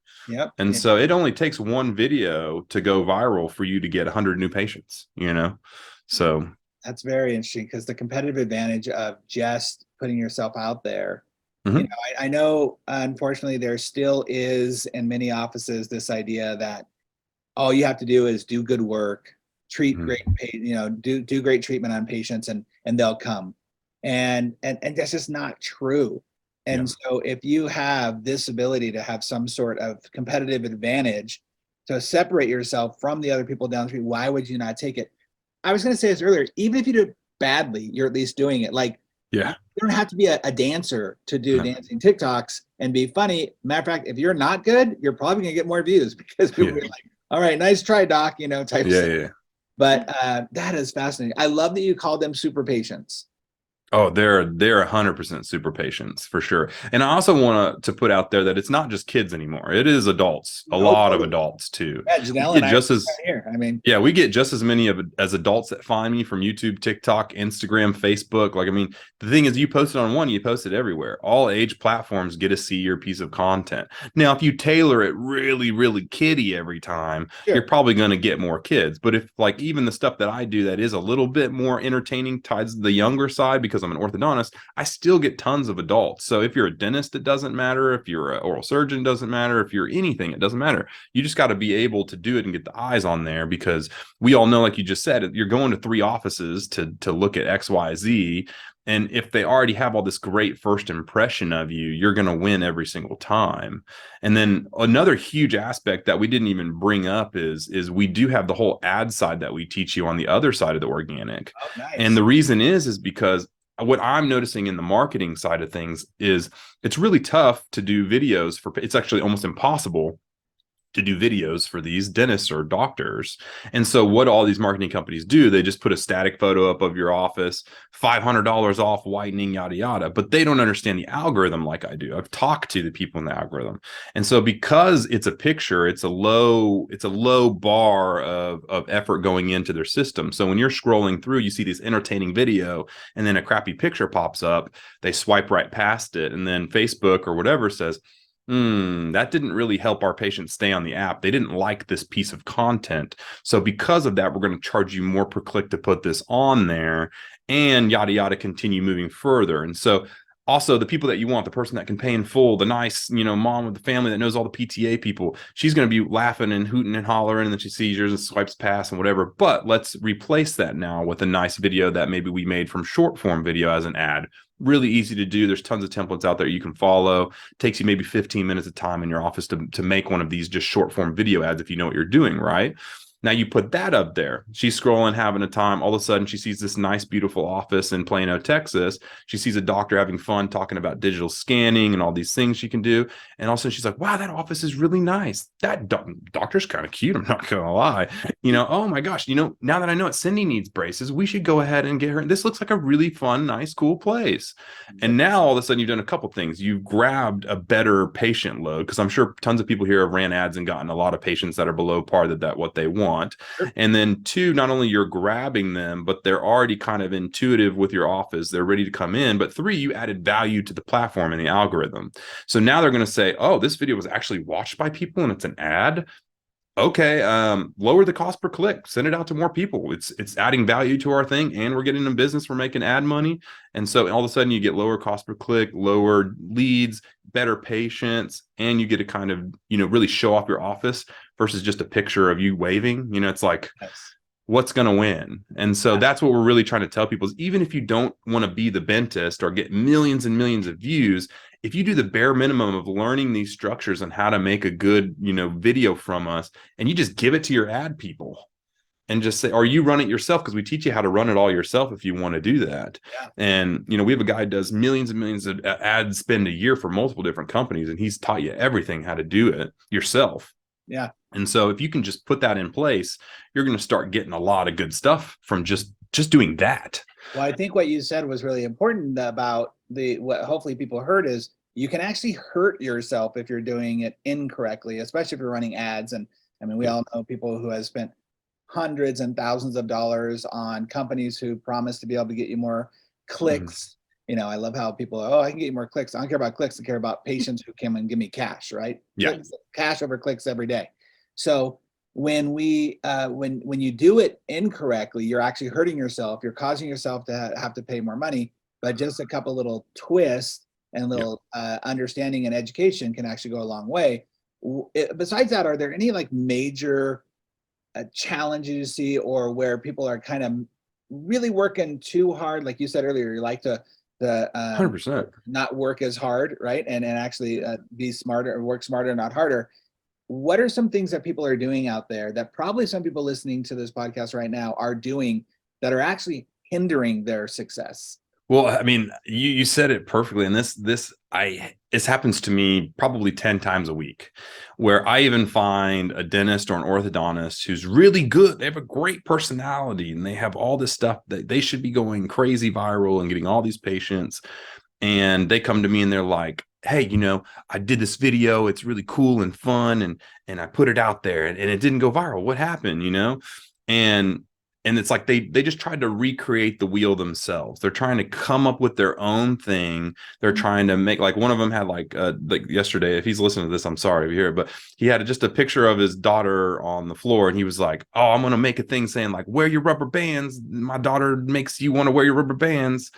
And so it only takes one video to go viral for you to get 100 new patients, you know? So that's very interesting, because the competitive advantage of just putting yourself out there. You know, I know, unfortunately, there still is in many offices this idea that all you have to do is do good work, treat great, you know, do great treatment on patients, and they'll come. And that's just not true. And so if you have this ability to have some sort of competitive advantage to separate yourself from the other people down the street, why would you not take it? I was going to say this earlier, even if you do it badly, you're at least doing it. Like, you don't have to be a dancer to do dancing TikToks and be funny. Matter of fact, if you're not good, you're probably going to get more views, because people are like, all right, nice try, doc, you know, type stuff. But that is fascinating. I love that you call them super patients. Oh, they're 100% super patients for sure. And I also want to put out there that it's not just kids anymore. It is adults, a lot of adults too. Yeah, Janelle and I just as here. I mean, we get just as many as adults that find me from YouTube, TikTok, Instagram, Facebook. Like, I mean, the thing is, you post it on one, you post it everywhere. All age platforms get to see your piece of content. Now, if you tailor it really, really kiddie every time, you're probably going to get more kids. But if, like, even the stuff that I do that is a little bit more entertaining towards the younger side, because I'm an orthodontist, I still get tons of adults. So if you're a dentist, it doesn't matter. If you're an oral surgeon, it doesn't matter. If you're anything, it doesn't matter. You just got to be able to do it and get the eyes on there, because we all know, like you just said, you're going to 3 offices to look at X, Y, Z. And if they already have all this great first impression of you, you're going to win every single time. And then another huge aspect that we didn't even bring up is we do have the whole ad side that we teach you on the other side of the organic. Oh, nice. And the reason is because what I'm noticing in the marketing side of things is it's really tough to do videos it's actually almost impossible to do videos for these dentists or doctors. And so what all these marketing companies do, they just put a static photo up of your office, $500 off whitening, yada, yada. But they don't understand the algorithm like I do. I've talked to the people in the algorithm. And so because it's a picture, it's a low bar of effort going into their system. So when you're scrolling through, you see this entertaining video and then a crappy picture pops up, they swipe right past it. And then Facebook or whatever says, that didn't really help our patients stay on the app. They didn't like this piece of content. So because of that, we're going to charge you more per click to put this on there, and yada, yada, continue moving further. And so also the people that you want, the person that can pay in full, the nice, you know, mom with the family that knows all the PTA people, she's going to be laughing and hooting and hollering, and then she sees yours and swipes past and whatever. But let's replace that now with a nice video that maybe we made from short form video as an ad. Really easy to do. There's tons of templates out there you can follow. Takes you maybe 15 minutes of time in your office to make one of these just short form video ads if you know what you're doing, right? Now you put that up there. She's scrolling, having a time. All of a sudden, she sees this nice, beautiful office in Plano, Texas. She sees a doctor having fun talking about digital scanning and all these things she can do. And all of a sudden, she's like, wow, that office is really nice. That doctor's kind of cute. I'm not going to lie. Oh my gosh, now that I know it, Cindy needs braces, we should go ahead and get her. This looks like a really fun, nice, cool place. And now all of a sudden, you've done a couple things. You've grabbed a better patient load, because I'm sure tons of people here have ran ads and gotten a lot of patients that are below par that what they want. Sure. And then two, not only you're grabbing them, but they're already kind of intuitive with your office. They're ready to come in. But three, you added value to the platform and the algorithm. So now they're going to say, oh, this video was actually watched by people and it's an ad. Okay, lower the cost per click, send it out to more people. It's adding value to our thing, and we're getting in business, we're making ad money. And so all of a sudden you get lower cost per click, lower leads, better patients, and you get to kind of, really show off your office versus just a picture of you waving. It's like, what's going to win? And so that's what we're really trying to tell people is, even if you don't want to be the dentist or get millions and millions of views, if you do the bare minimum of learning these structures and how to make a good, video from us, and you just give it to your ad people and just say, or you run it yourself, because we teach you how to run it all yourself if you want to do that. Yeah. And, we have a guy who does millions and millions of ad spend a year for multiple different companies, and he's taught you everything, how to do it yourself. Yeah. And so if you can just put that in place, you're going to start getting a lot of good stuff from just doing that. Well, I think what you said was really important about what hopefully people heard is you can actually hurt yourself if you're doing it incorrectly, especially if you're running ads. And I mean, we all know people who have spent hundreds and thousands of dollars on companies who promise to be able to get you more clicks. I love how people, I can get you more clicks. I don't care about clicks. I care about patients who come and give me cash, right? Yeah. Clicks, cash over clicks every day. So when when you do it incorrectly, you're actually hurting yourself. You're causing yourself to have to pay more money. But just a couple little twists and little understanding and education can actually go a long way. Besides that, are there any like major challenges you see, or where people are kind of really working too hard? Like you said earlier, you like to 100% not work as hard, right? And actually be smarter, or work smarter, not harder. What are some things that people are doing out there that probably some people listening to this podcast right now are doing that are actually hindering their success? Well, I mean, you said it perfectly. And this happens to me probably 10 times a week, where I even find a dentist or an orthodontist who's really good. They have a great personality and they have all this stuff that they should be going crazy viral and getting all these patients. And they come to me and they're like, hey, I did this video. It's really cool and fun. And I put it out there and it didn't go viral. What happened, And it's like they just tried to recreate the wheel themselves. They're trying to come up with their own thing. They're trying to make, like, one of them had like yesterday, if he's listening to this, I'm sorry if you hear it, but he had just a picture of his daughter on the floor, and he was like, oh, I'm going to make a thing saying like, wear your rubber bands. My daughter makes you want to wear your rubber bands.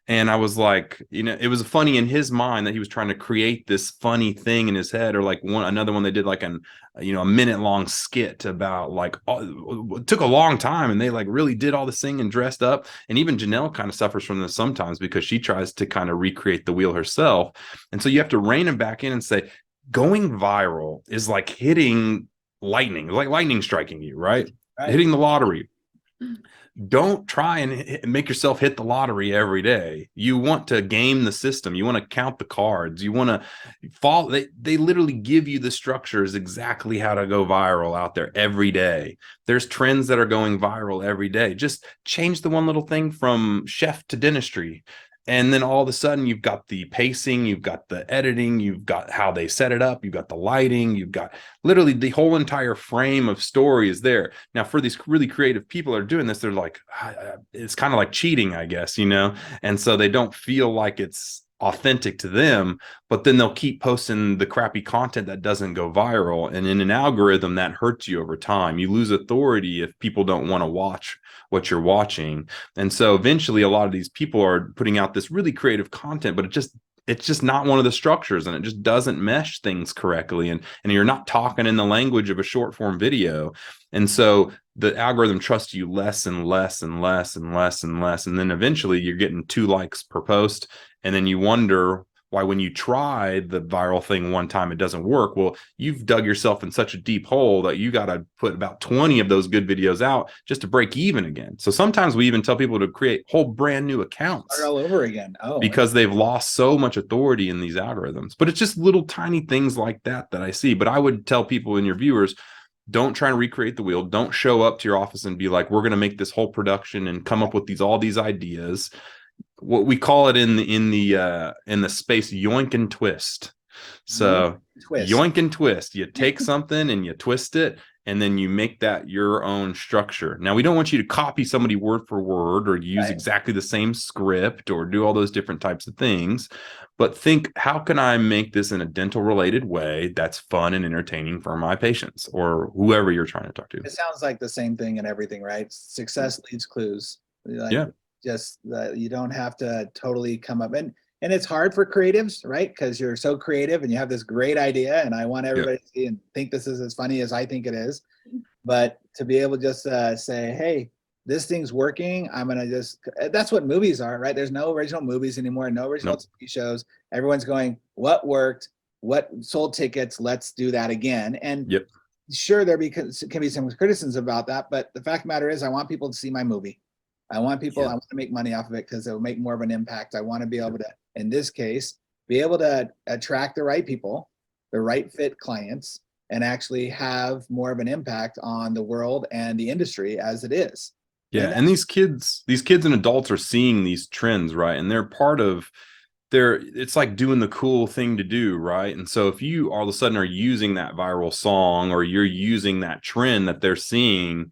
And I was like, it was funny in his mind that he was trying to create this funny thing in his head. Or like another one, they did like a minute long skit about like, it took a long time, and they like really did all this thing and dressed up. And even Janelle kind of suffers from this sometimes, because she tries to kind of recreate the wheel herself. And so you have to rein him back in and say, going viral is like hitting lightning, like lightning striking you, right? Hitting the lottery. Don't try and make yourself hit the lottery every day. You want to game the system. You want to count the cards. You want to follow. They literally give you the structures exactly how to go viral out there every day. There's trends that are going viral every day. Just change the one little thing from chef to dentistry. And then all of a sudden you've got the pacing, you've got the editing, you've got how they set it up, you've got the lighting, you've got literally the whole entire frame of story is there. Now, for these really creative people that are doing this, they're like, it's kind of like cheating, I guess, and so they don't feel like it's authentic to them, but then they'll keep posting the crappy content that doesn't go viral. And in an algorithm, that hurts you over time. You lose authority if people don't want to watch what you're watching. And so eventually a lot of these people are putting out this really creative content, but it's just not one of the structures, and it just doesn't mesh things correctly. And you're not talking in the language of a short form video. And so the algorithm trusts you less and less and less and less and less. And then eventually you're getting 2 likes per post. And then you wonder why when you try the viral thing one time, it doesn't work. Well, you've dug yourself in such a deep hole that you got to put about 20 of those good videos out just to break even again. So sometimes we even tell people to create whole brand new accounts. Start all over again. Oh, because they've lost so much authority in these algorithms. But it's just little tiny things like that that I see. But I would tell people in your viewers, don't try and recreate the wheel. Don't show up to your office and be like, we're going to make this whole production and come up with all these ideas. What we call it in the space, yoink and twist. So yoink and twist. You take something and you twist it, and then you make that your own structure. Now, we don't want you to copy somebody word for word or use exactly the same script or do all those different types of things, but think, how can I make this in a dental related way that's fun and entertaining for my patients or whoever you're trying to talk to? It sounds like the same thing in everything, right? Success leaves clues. Just you don't have to totally come up, and it's hard for creatives, right? Because you're so creative and you have this great idea, and I want everybody to see and think this is as funny as I think it is. But to be able to just say, hey, this thing's working, I'm gonna that's what movies are, right? There's no original movies anymore, no original TV shows. Everyone's going, what worked, what sold tickets, let's do that again. And sure, there can be some criticisms about that, but the fact of the matter is, I want people to see my movie. I want people, I want to make money off of it because it will make more of an impact. I want to be able to, in this case, be able to attract the right people, the right fit clients, and actually have more of an impact on the world and the industry as it is. Yeah. And these kids and adults are seeing these trends, right? And they're part of it's like doing the cool thing to do, right? And so if you all of a sudden are using that viral song or you're using that trend that they're seeing,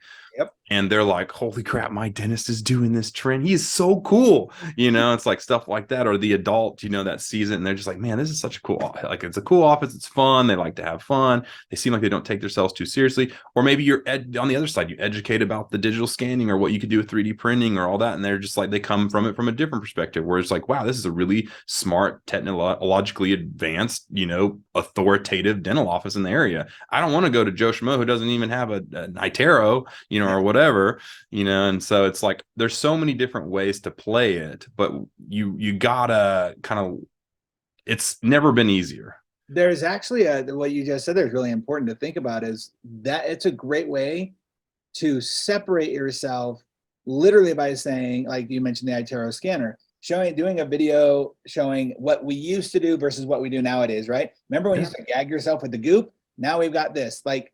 and they're like, holy crap, my dentist is doing this trend. He is so cool. It's like stuff like that. Or the adult, that sees it and they're just like, man, this is such a cool, like, it's a cool office. It's fun. They like to have fun. They seem like they don't take themselves too seriously. Or maybe you're on the other side, you educate about the digital scanning or what you could do with 3D printing or all that. And they're just like, they come from it from a different perspective where it's like, wow, this is a really smart, technologically advanced, authoritative dental office in the area. I don't want to go to Joe Schmo who doesn't even have an iTero, or whatever, and so it's like there's so many different ways to play it, but you gotta it's never been easier. There's actually what you just said there is really important to think about, is that it's a great way to separate yourself literally by saying, like you mentioned the iTero scanner, doing a video showing what we used to do versus what we do nowadays, right? Remember when you used to gag yourself with the goop? Now we've got this. Like,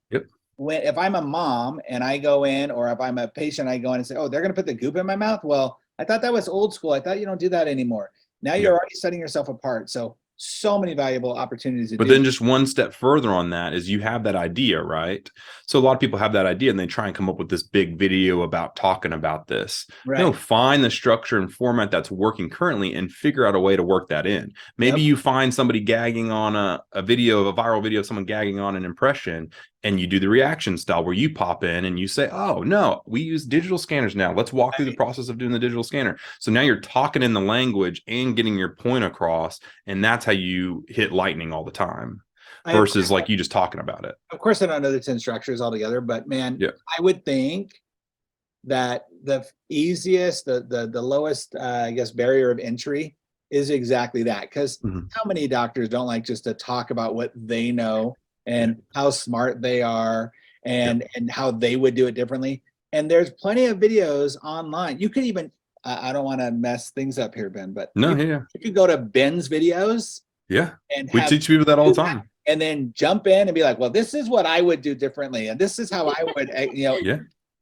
if I'm a mom and I go in, or if I'm a patient, I go in and say, oh, they're going to put the goop in my mouth. Well, I thought that was old school. I thought you don't do that anymore. Now you're already setting yourself apart. So many valuable opportunities to do. But then just one step further on that is you have that idea, right? So a lot of people have that idea and they try and come up with this big video about talking about this. Right. Find the structure and format that's working currently and figure out a way to work that in. Maybe you find somebody gagging on a viral video of someone gagging on an impression, and you do the reaction style where you pop in and you say, oh, no, we use digital scanners now. Let's walk through the process of doing the digital scanner. So now you're talking in the language and getting your point across. And that's how you hit lightning all the time versus like you just talking about it. Of course, I don't know the 10 structures altogether, but man, I would think that the easiest, the lowest, I guess, barrier of entry is exactly that. Because how many doctors don't like just to talk about what they know and how smart they are and how they would do it differently. And there's plenty of videos online. You could even, I don't want to mess things up here, Ben, but you could go to Ben's videos. And we teach people that all the time. And then jump in and be like, well, this is what I would do differently. And this is how I would,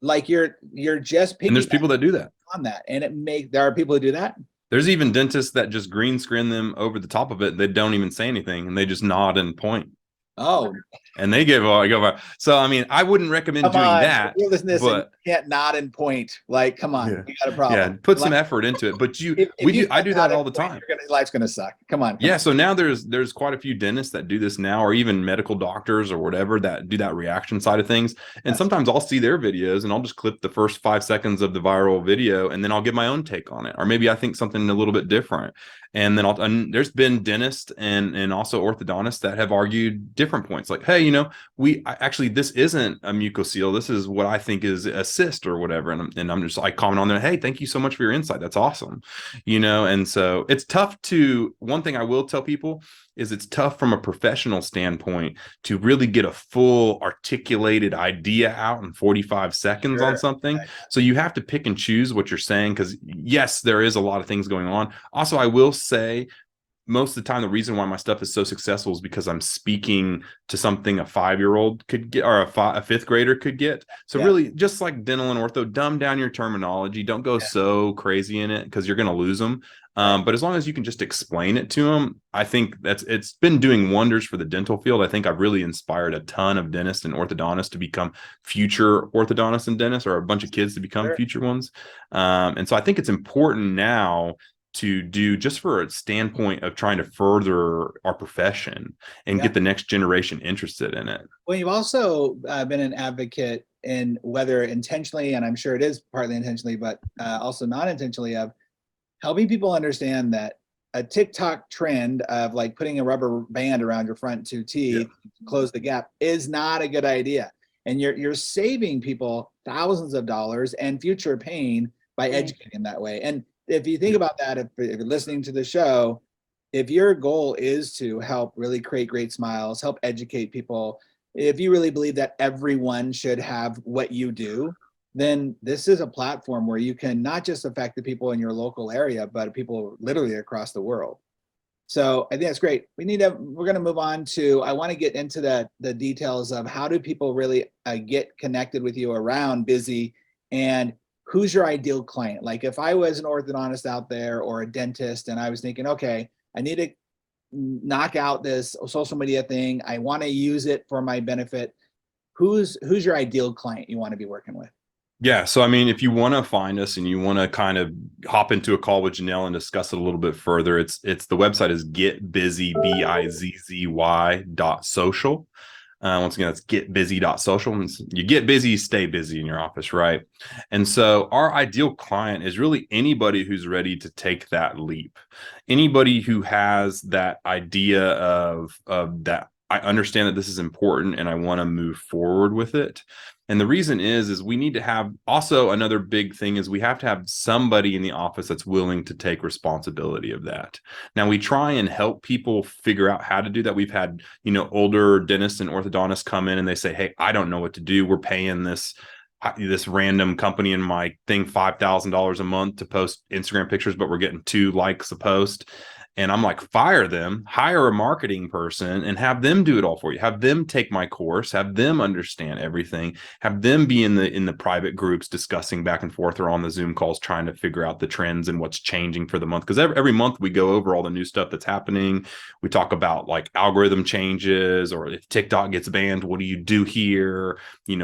like you're just picking. And there's people that do that on that. And there are people who do that. There's even dentists that just green screen them over the top of it. They don't even say anything and they just nod and point. Oh, and they go. So I mean, I wouldn't recommend doing that. You're listening to this and you can't nod and point. Like, come on, you got a problem. Yeah, put some effort into it. But I do that all the time. Life's gonna suck. Come on. So now there's quite a few dentists that do this now, or even medical doctors or whatever that do that reaction side of things. And sometimes I'll see their videos and I'll just clip the first 5 seconds of the viral video and then I'll give my own take on it, or maybe I think something a little bit different. And then there's been dentists and also orthodontists that have argued different points, like, hey, actually, this isn't a mucocele. This is what I think is a cyst or whatever. I comment on there. Hey, thank you so much for your insight. That's awesome. And so it's tough one thing I will tell people is it's tough from a professional standpoint to really get a full articulated idea out in 45 seconds on something. Right. So you have to pick and choose what you're saying, because yes, there is a lot of things going on. Also, I will say, most of the time, the reason why my stuff is so successful is because I'm speaking to something a 5-year-old could get, or a fifth grader could get. So really, just like dental and ortho, dumb down your terminology. Don't go so crazy in it, because you're going to lose them. But as long as you can just explain it to them, I think it's been doing wonders for the dental field. I think I've really inspired a ton of dentists and orthodontists to become future orthodontists and dentists, or a bunch of kids to become future ones. And so I think it's important now to do, just for a standpoint of trying to further our profession and get the next generation interested in it. Well, you've also been an advocate, in whether intentionally, and I'm sure it is partly intentionally, but also not intentionally, of helping people understand that a TikTok trend of like putting a rubber band around your front 2 teeth to close the gap is not a good idea. And you're saving people thousands of dollars and future pain by educating that way. And if you think about that, if you're listening to the show, if your goal is to help really create great smiles, help educate people, if you really believe that everyone should have what you do, then this is a platform where you can not just affect the people in your local area, but people literally across the world. So I think that's great. We're going to move on to, I want to get into the details of how do people really get connected with you around Busy, and who's your ideal client? Like if I was an orthodontist out there or a dentist and I was thinking, okay, I need to knock out this social media thing, I want to use it for my benefit. Who's your ideal client you want to be working with? Yeah. So, I mean, if you want to find us and you want to kind of hop into a call with Janelle and discuss it a little bit further, it's the website is getbusy, bizzy.social. Once again, that's getbusy.social. And you get busy, stay busy in your office, right? And so our ideal client is really anybody who's ready to take that leap. Anybody who has that idea of that, I understand that this is important and I want to move forward with it. And the reason is we need to have, also another big thing is we have to have somebody in the office that's willing to take responsibility of that. Now, we try and help people figure out how to do that. We've had, older dentists and orthodontists come in and they say, hey, I don't know what to do. We're paying this random company in my thing $5,000 a month to post Instagram pictures, but we're getting 2 likes a post. And I'm like, fire them, hire a marketing person and have them do it all for you. Have them take my course, have them understand everything, have them be in the private groups discussing back and forth, or on the Zoom calls trying to figure out the trends and what's changing for the month. Because every month we go over all the new stuff that's happening. We talk about like algorithm changes, or if TikTok gets banned, what do you do here?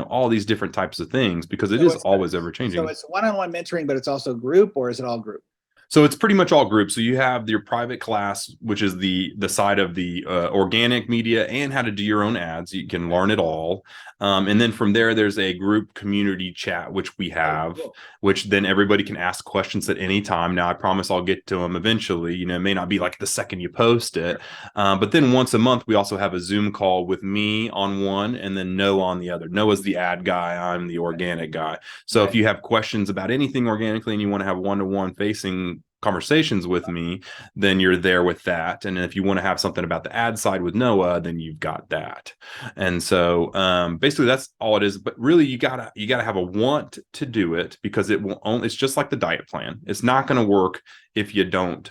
All these different types of things, because it is always ever changing. So it's one-on-one mentoring, but it's also group, or is it all group? So it's pretty much all groups. So you have your private class, which is the side of the organic media and how to do your own ads. You can learn it all. And then from there, there's a group community chat, which we have, which then everybody can ask questions at any time. Now, I promise I'll get to them eventually. It may not be like the second you post it. But then once a month, we also have a Zoom call with me on one and then Noah on the other. Noah's the ad guy. I'm the organic guy. So if you have questions about anything organically and you want to have one-to-one facing conversations with me, then you're there with that. And if you want to have something about the ad side with Noah, then you've got that. And so basically that's all it is. But really you gotta have a want to do it, because it's just like the diet plan. It's not going to work if you don't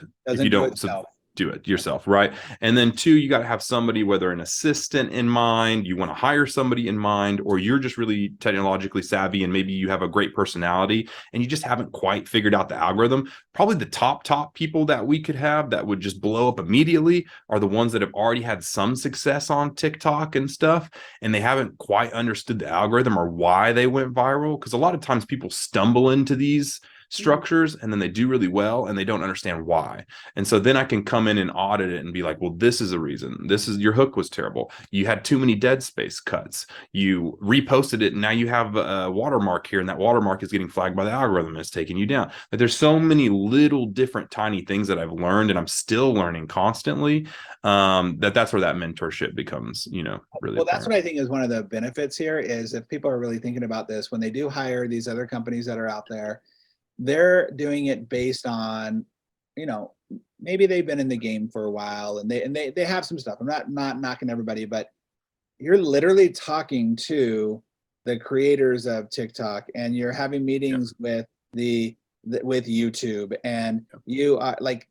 do it yourself, right? And then 2, you got to have somebody, whether an assistant in mind, you want to hire somebody in mind, or you're just really technologically savvy and maybe you have a great personality and you just haven't quite figured out the algorithm. Probably the top people that we could have that would just blow up immediately are the ones that have already had some success on TikTok and stuff, and they haven't quite understood the algorithm or why they went viral. Because a lot of times people stumble into these structures and then they do really well and they don't understand why. And so then I can come in and audit it and be like, well, this is a reason. This is your hook was terrible. You had too many dead space cuts. You reposted it and now you have a watermark here and that watermark is getting flagged by the algorithm and it's taking you down. But there's so many little different tiny things that I've learned and I'm still learning constantly, that's where that mentorship becomes, really well, apparent. that's what I think is one of the benefits here is if people are really thinking about this, when they do hire these other companies that are out there, they're doing it based on, maybe they've been in the game for a while and they have some stuff. I'm not knocking everybody, but you're literally talking to the creators of TikTok and you're having meetings with with YouTube, and you are like,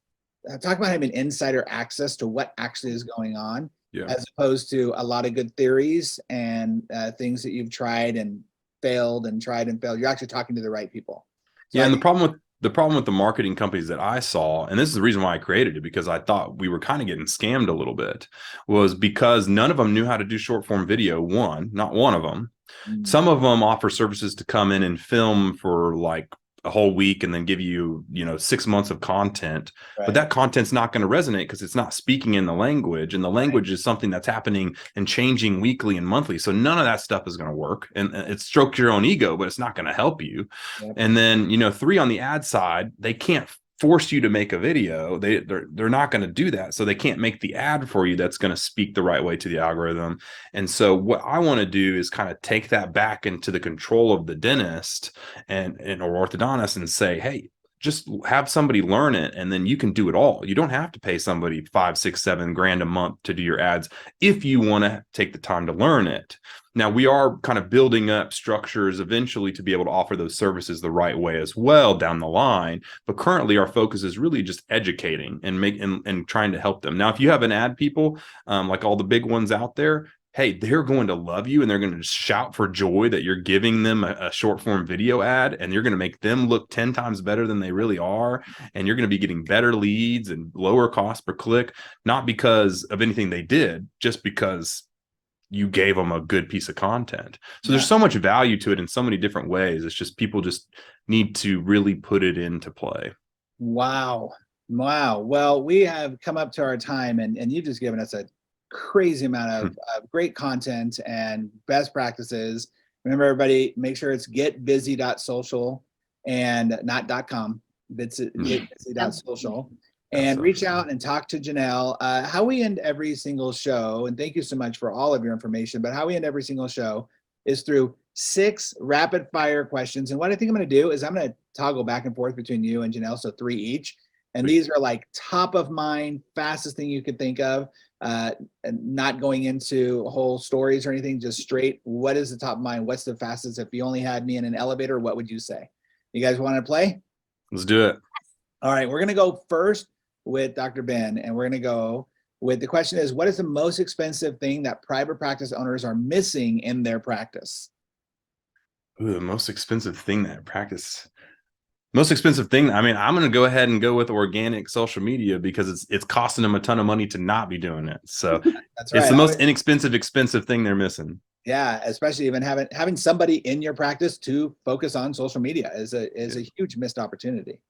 talk about having insider access to what actually is going on, as opposed to a lot of good theories and things that you've tried and failed and tried and failed. You're actually talking to the right people. So and the problem with the marketing companies that I saw, and this is the reason why I created it, because I thought we were kind of getting scammed a little bit, was because none of them knew how to do short form video. Not one of them. Some of them offer services to come in and film for like a whole week and then give you, 6 months of content, but that content's not going to resonate because it's not speaking in the language, and the language is something that's happening and changing weekly and monthly. So none of that stuff is going to work, and it strokes your own ego, but it's not going to help you. And then, 3, on the ad side, they can't force you to make a video. They're not going to do that. So they can't make the ad for you that's going to speak the right way to the algorithm. And so what I want to do is kind of take that back into the control of the dentist and or orthodontist and say, hey, just have somebody learn it and then you can do it all. You don't have to pay somebody 5, 6, 7 grand a month to do your ads if you want to take the time to learn it. Now, we are kind of building up structures eventually to be able to offer those services the right way as well down the line. But currently, our focus is really just educating and trying to help them. Now, if you have an ad people, like all the big ones out there, hey, they're going to love you and they're going to shout for joy that you're giving them a short form video ad, and you're going to make them look 10 times better than they really are. And you're going to be getting better leads and lower cost per click, not because of anything they did, just because you gave them a good piece of content. So there's so much value to it in so many different ways. It's just people just need to really put it into play. Wow. Well, we have come up to our time, and you've just given us a crazy amount of great content and best practices. Remember, everybody, make sure it's getbusy.social and not .com. Getbusy.social. And reach out and talk to Janelle. How we end every single show, and thank you so much for all of your information, but how we end every single show is through 6 rapid fire questions. And what I think I'm going to do is I'm going to toggle back and forth between you and Janelle, so 3 each. And these are like top of mind, fastest thing you could think of, not going into whole stories or anything, just straight. What is the top of mind? What's the fastest? If you only had me in an elevator, what would you say? You guys want to play? Let's do it. All right, we're going to go first with Dr. Ben, and we're going to go with the question is, what is the most expensive thing that private practice owners are missing in their practice? Ooh, the most expensive thing that practice. Most expensive thing. I mean, I'm going to go ahead and go with organic social media because it's costing them a ton of money to not be doing it. So that's right. It's the most expensive thing they're missing. Yeah, especially even having somebody in your practice to focus on social media is a huge missed opportunity.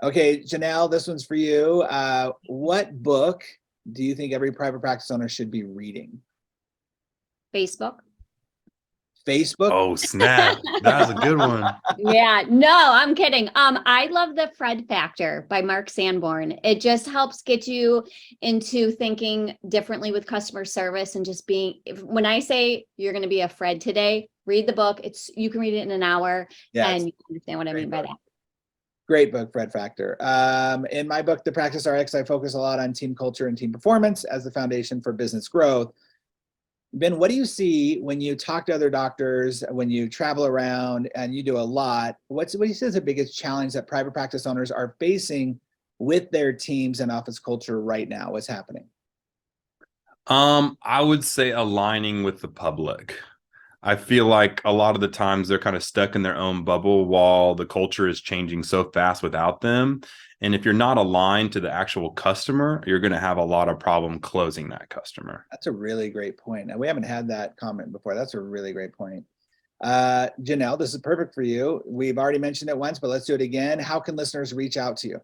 Okay, Janelle, this one's for you. What book do you think every private practice owner should be reading? Facebook. Oh, snap. That was a good one. Yeah, no, I'm kidding. I love The Fred Factor by Mark Sanborn. It just helps get you into thinking differently with customer service and just when I say you're going to be a Fred today, read the book. You can read it in an hour and you understand what I mean by that. Great book, Fred Factor. In my book, The Practice RX, I focus a lot on team culture and team performance as the foundation for business growth. Ben, what do you see when you talk to other doctors, when you travel around and you do a lot? What do you see as the biggest challenge that private practice owners are facing with their teams and office culture right now? What's happening? I would say aligning with the public. I feel like a lot of the times they're kind of stuck in their own bubble while the culture is changing so fast without them. And if you're not aligned to the actual customer, you're going to have a lot of problem closing that customer. That's a really great point. And we haven't had that comment before. That's a really great point. Janelle, this is perfect for you. We've already mentioned it once, but let's do it again. How can listeners reach out to you?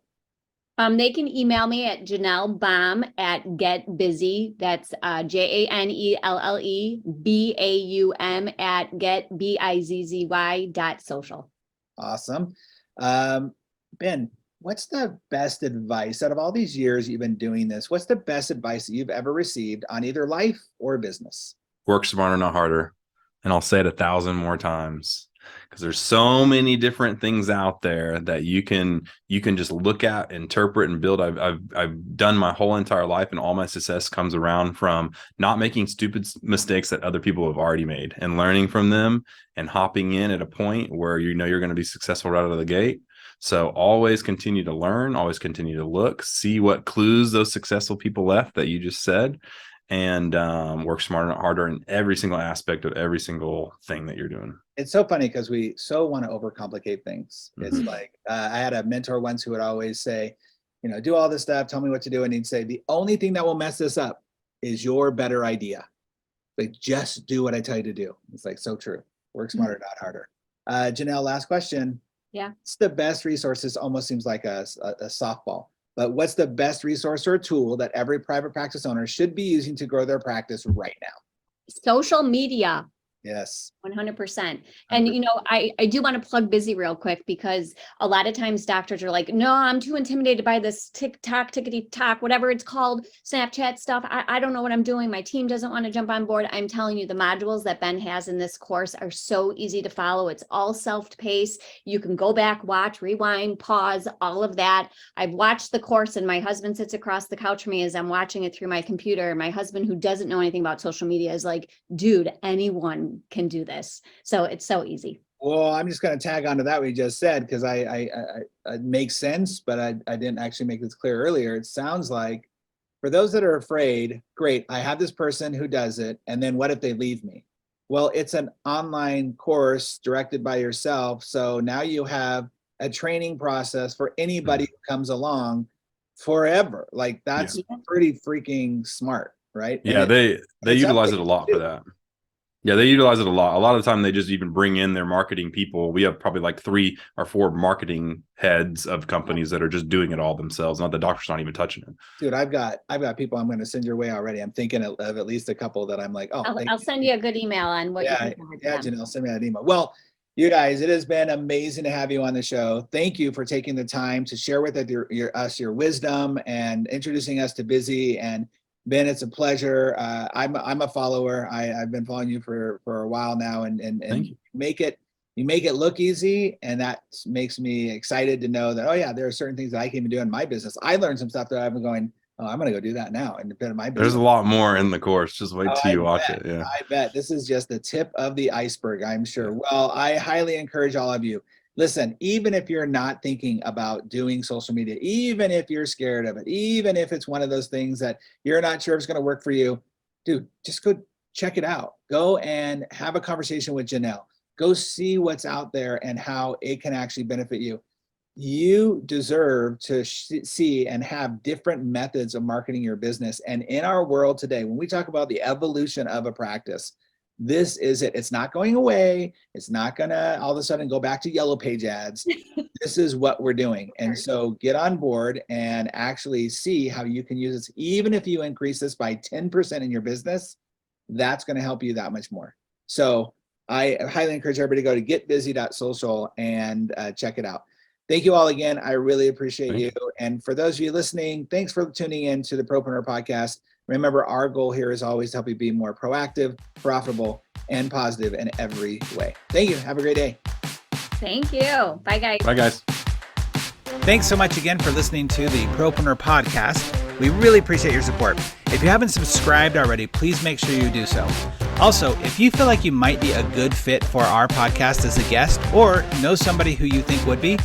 They can email me at janellebaum@getbusy. That's JANELLEBAUM @getbizzy.social. Awesome. Ben, what's the best advice out of all these years you've been doing this? What's the best advice that you've ever received on either life or business? Work smarter, not harder. And I'll say it 1,000 more times, because there's so many different things out there that you can just look at, interpret, and build. I've done my whole entire life, and all my success comes around from not making stupid mistakes that other people have already made and learning from them and hopping in at a point where you know you're going to be successful right out of the gate. So always continue to learn, always continue to look, see what clues those successful people left that you just said, and work smarter, not harder in every single aspect of every single thing that you're doing. It's so funny because we so want to overcomplicate things. It's like, I had a mentor once who would always say, do all this stuff, tell me what to do. And he'd say, the only thing that will mess this up is your better idea. Like, just do what I tell you to do. It's like, so true. Work smarter, not harder. Janelle, last question. Yeah. What's the best resources? Almost seems like a softball, but what's the best resource or tool that every private practice owner should be using to grow their practice right now? Social media. Yes. 100%. And, I do want to plug Busy real quick, because a lot of times doctors are like, no, I'm too intimidated by this TikTok, tickety-tock, whatever it's called, Snapchat stuff. I don't know what I'm doing. My team doesn't want to jump on board. I'm telling you, the modules that Ben has in this course are so easy to follow. It's all self-paced. You can go back, watch, rewind, pause, all of that. I've watched the course, and my husband sits across the couch from me as I'm watching it through my computer. My husband, who doesn't know anything about social media, is like, dude, anyone can do this. So it's so easy. Well, I'm just going to tag on to that what you just said, because it makes sense, but I didn't actually make this clear earlier. It sounds like, for those that are afraid, great, I have this person who does it, and then what if they leave me? Well, it's an online course directed by yourself. So now you have a training process for anybody who comes along forever. Like, that's pretty freaking smart, right? Yeah, they utilize it a lot for that. Yeah, they utilize it a lot. A lot of the time, they just even bring in their marketing people. We have probably like 3 or 4 marketing heads of companies that are just doing it all themselves. Not the doctor's not even touching it. Dude, I've got people I'm going to send your way already. I'm thinking of at least a couple that I'm like, oh, I'll send you a good email on what you think. Yeah, Janelle, send me that email. Well, you guys, it has been amazing to have you on the show. Thank you for taking the time to share with us your wisdom and introducing us to Busy. And Ben, it's a pleasure. I'm a follower. I've been following you for a while now, and you make it look easy, and that makes me excited to know that, oh yeah, there are certain things that I can even do in my business. I learned some stuff that I've been going, oh, I'm going to go do that now in my business. There's a lot more in the course. Just wait till you watch it. Yeah, I bet this is just the tip of the iceberg, I'm sure. Well, I highly encourage all of you. Listen, even if you're not thinking about doing social media, even if you're scared of it, even if it's one of those things that you're not sure if it's going to work for you, dude, just go check it out. Go and have a conversation with Janelle. Go see what's out there and how it can actually benefit you. You deserve to see and have different methods of marketing your business. And in our world today, when we talk about the evolution of a practice, this is it. It's not going away. It's not going to all of a sudden go back to yellow page ads. This is what we're doing. And so get on board and actually see how you can use this. Even if you increase this by 10% in your business, that's going to help you that much more. So I highly encourage everybody to go to getbusy.social and check it out. Thank you all again. I really appreciate you. And for those of you listening, thanks for tuning in to the Propreneur Podcast. Remember, our goal here is always to help you be more proactive, profitable, and positive in every way. Thank you. Have a great day. Thank you. Bye, guys. Bye, guys. Thanks so much again for listening to the Propreneur Podcast. We really appreciate your support. If you haven't subscribed already, please make sure you do so. Also, if you feel like you might be a good fit for our podcast as a guest, or know somebody who you think would be,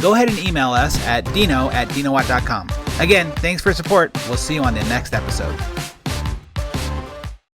go ahead and email us at dino@dinowatt.com. Again, thanks for support. We'll see you on the next episode.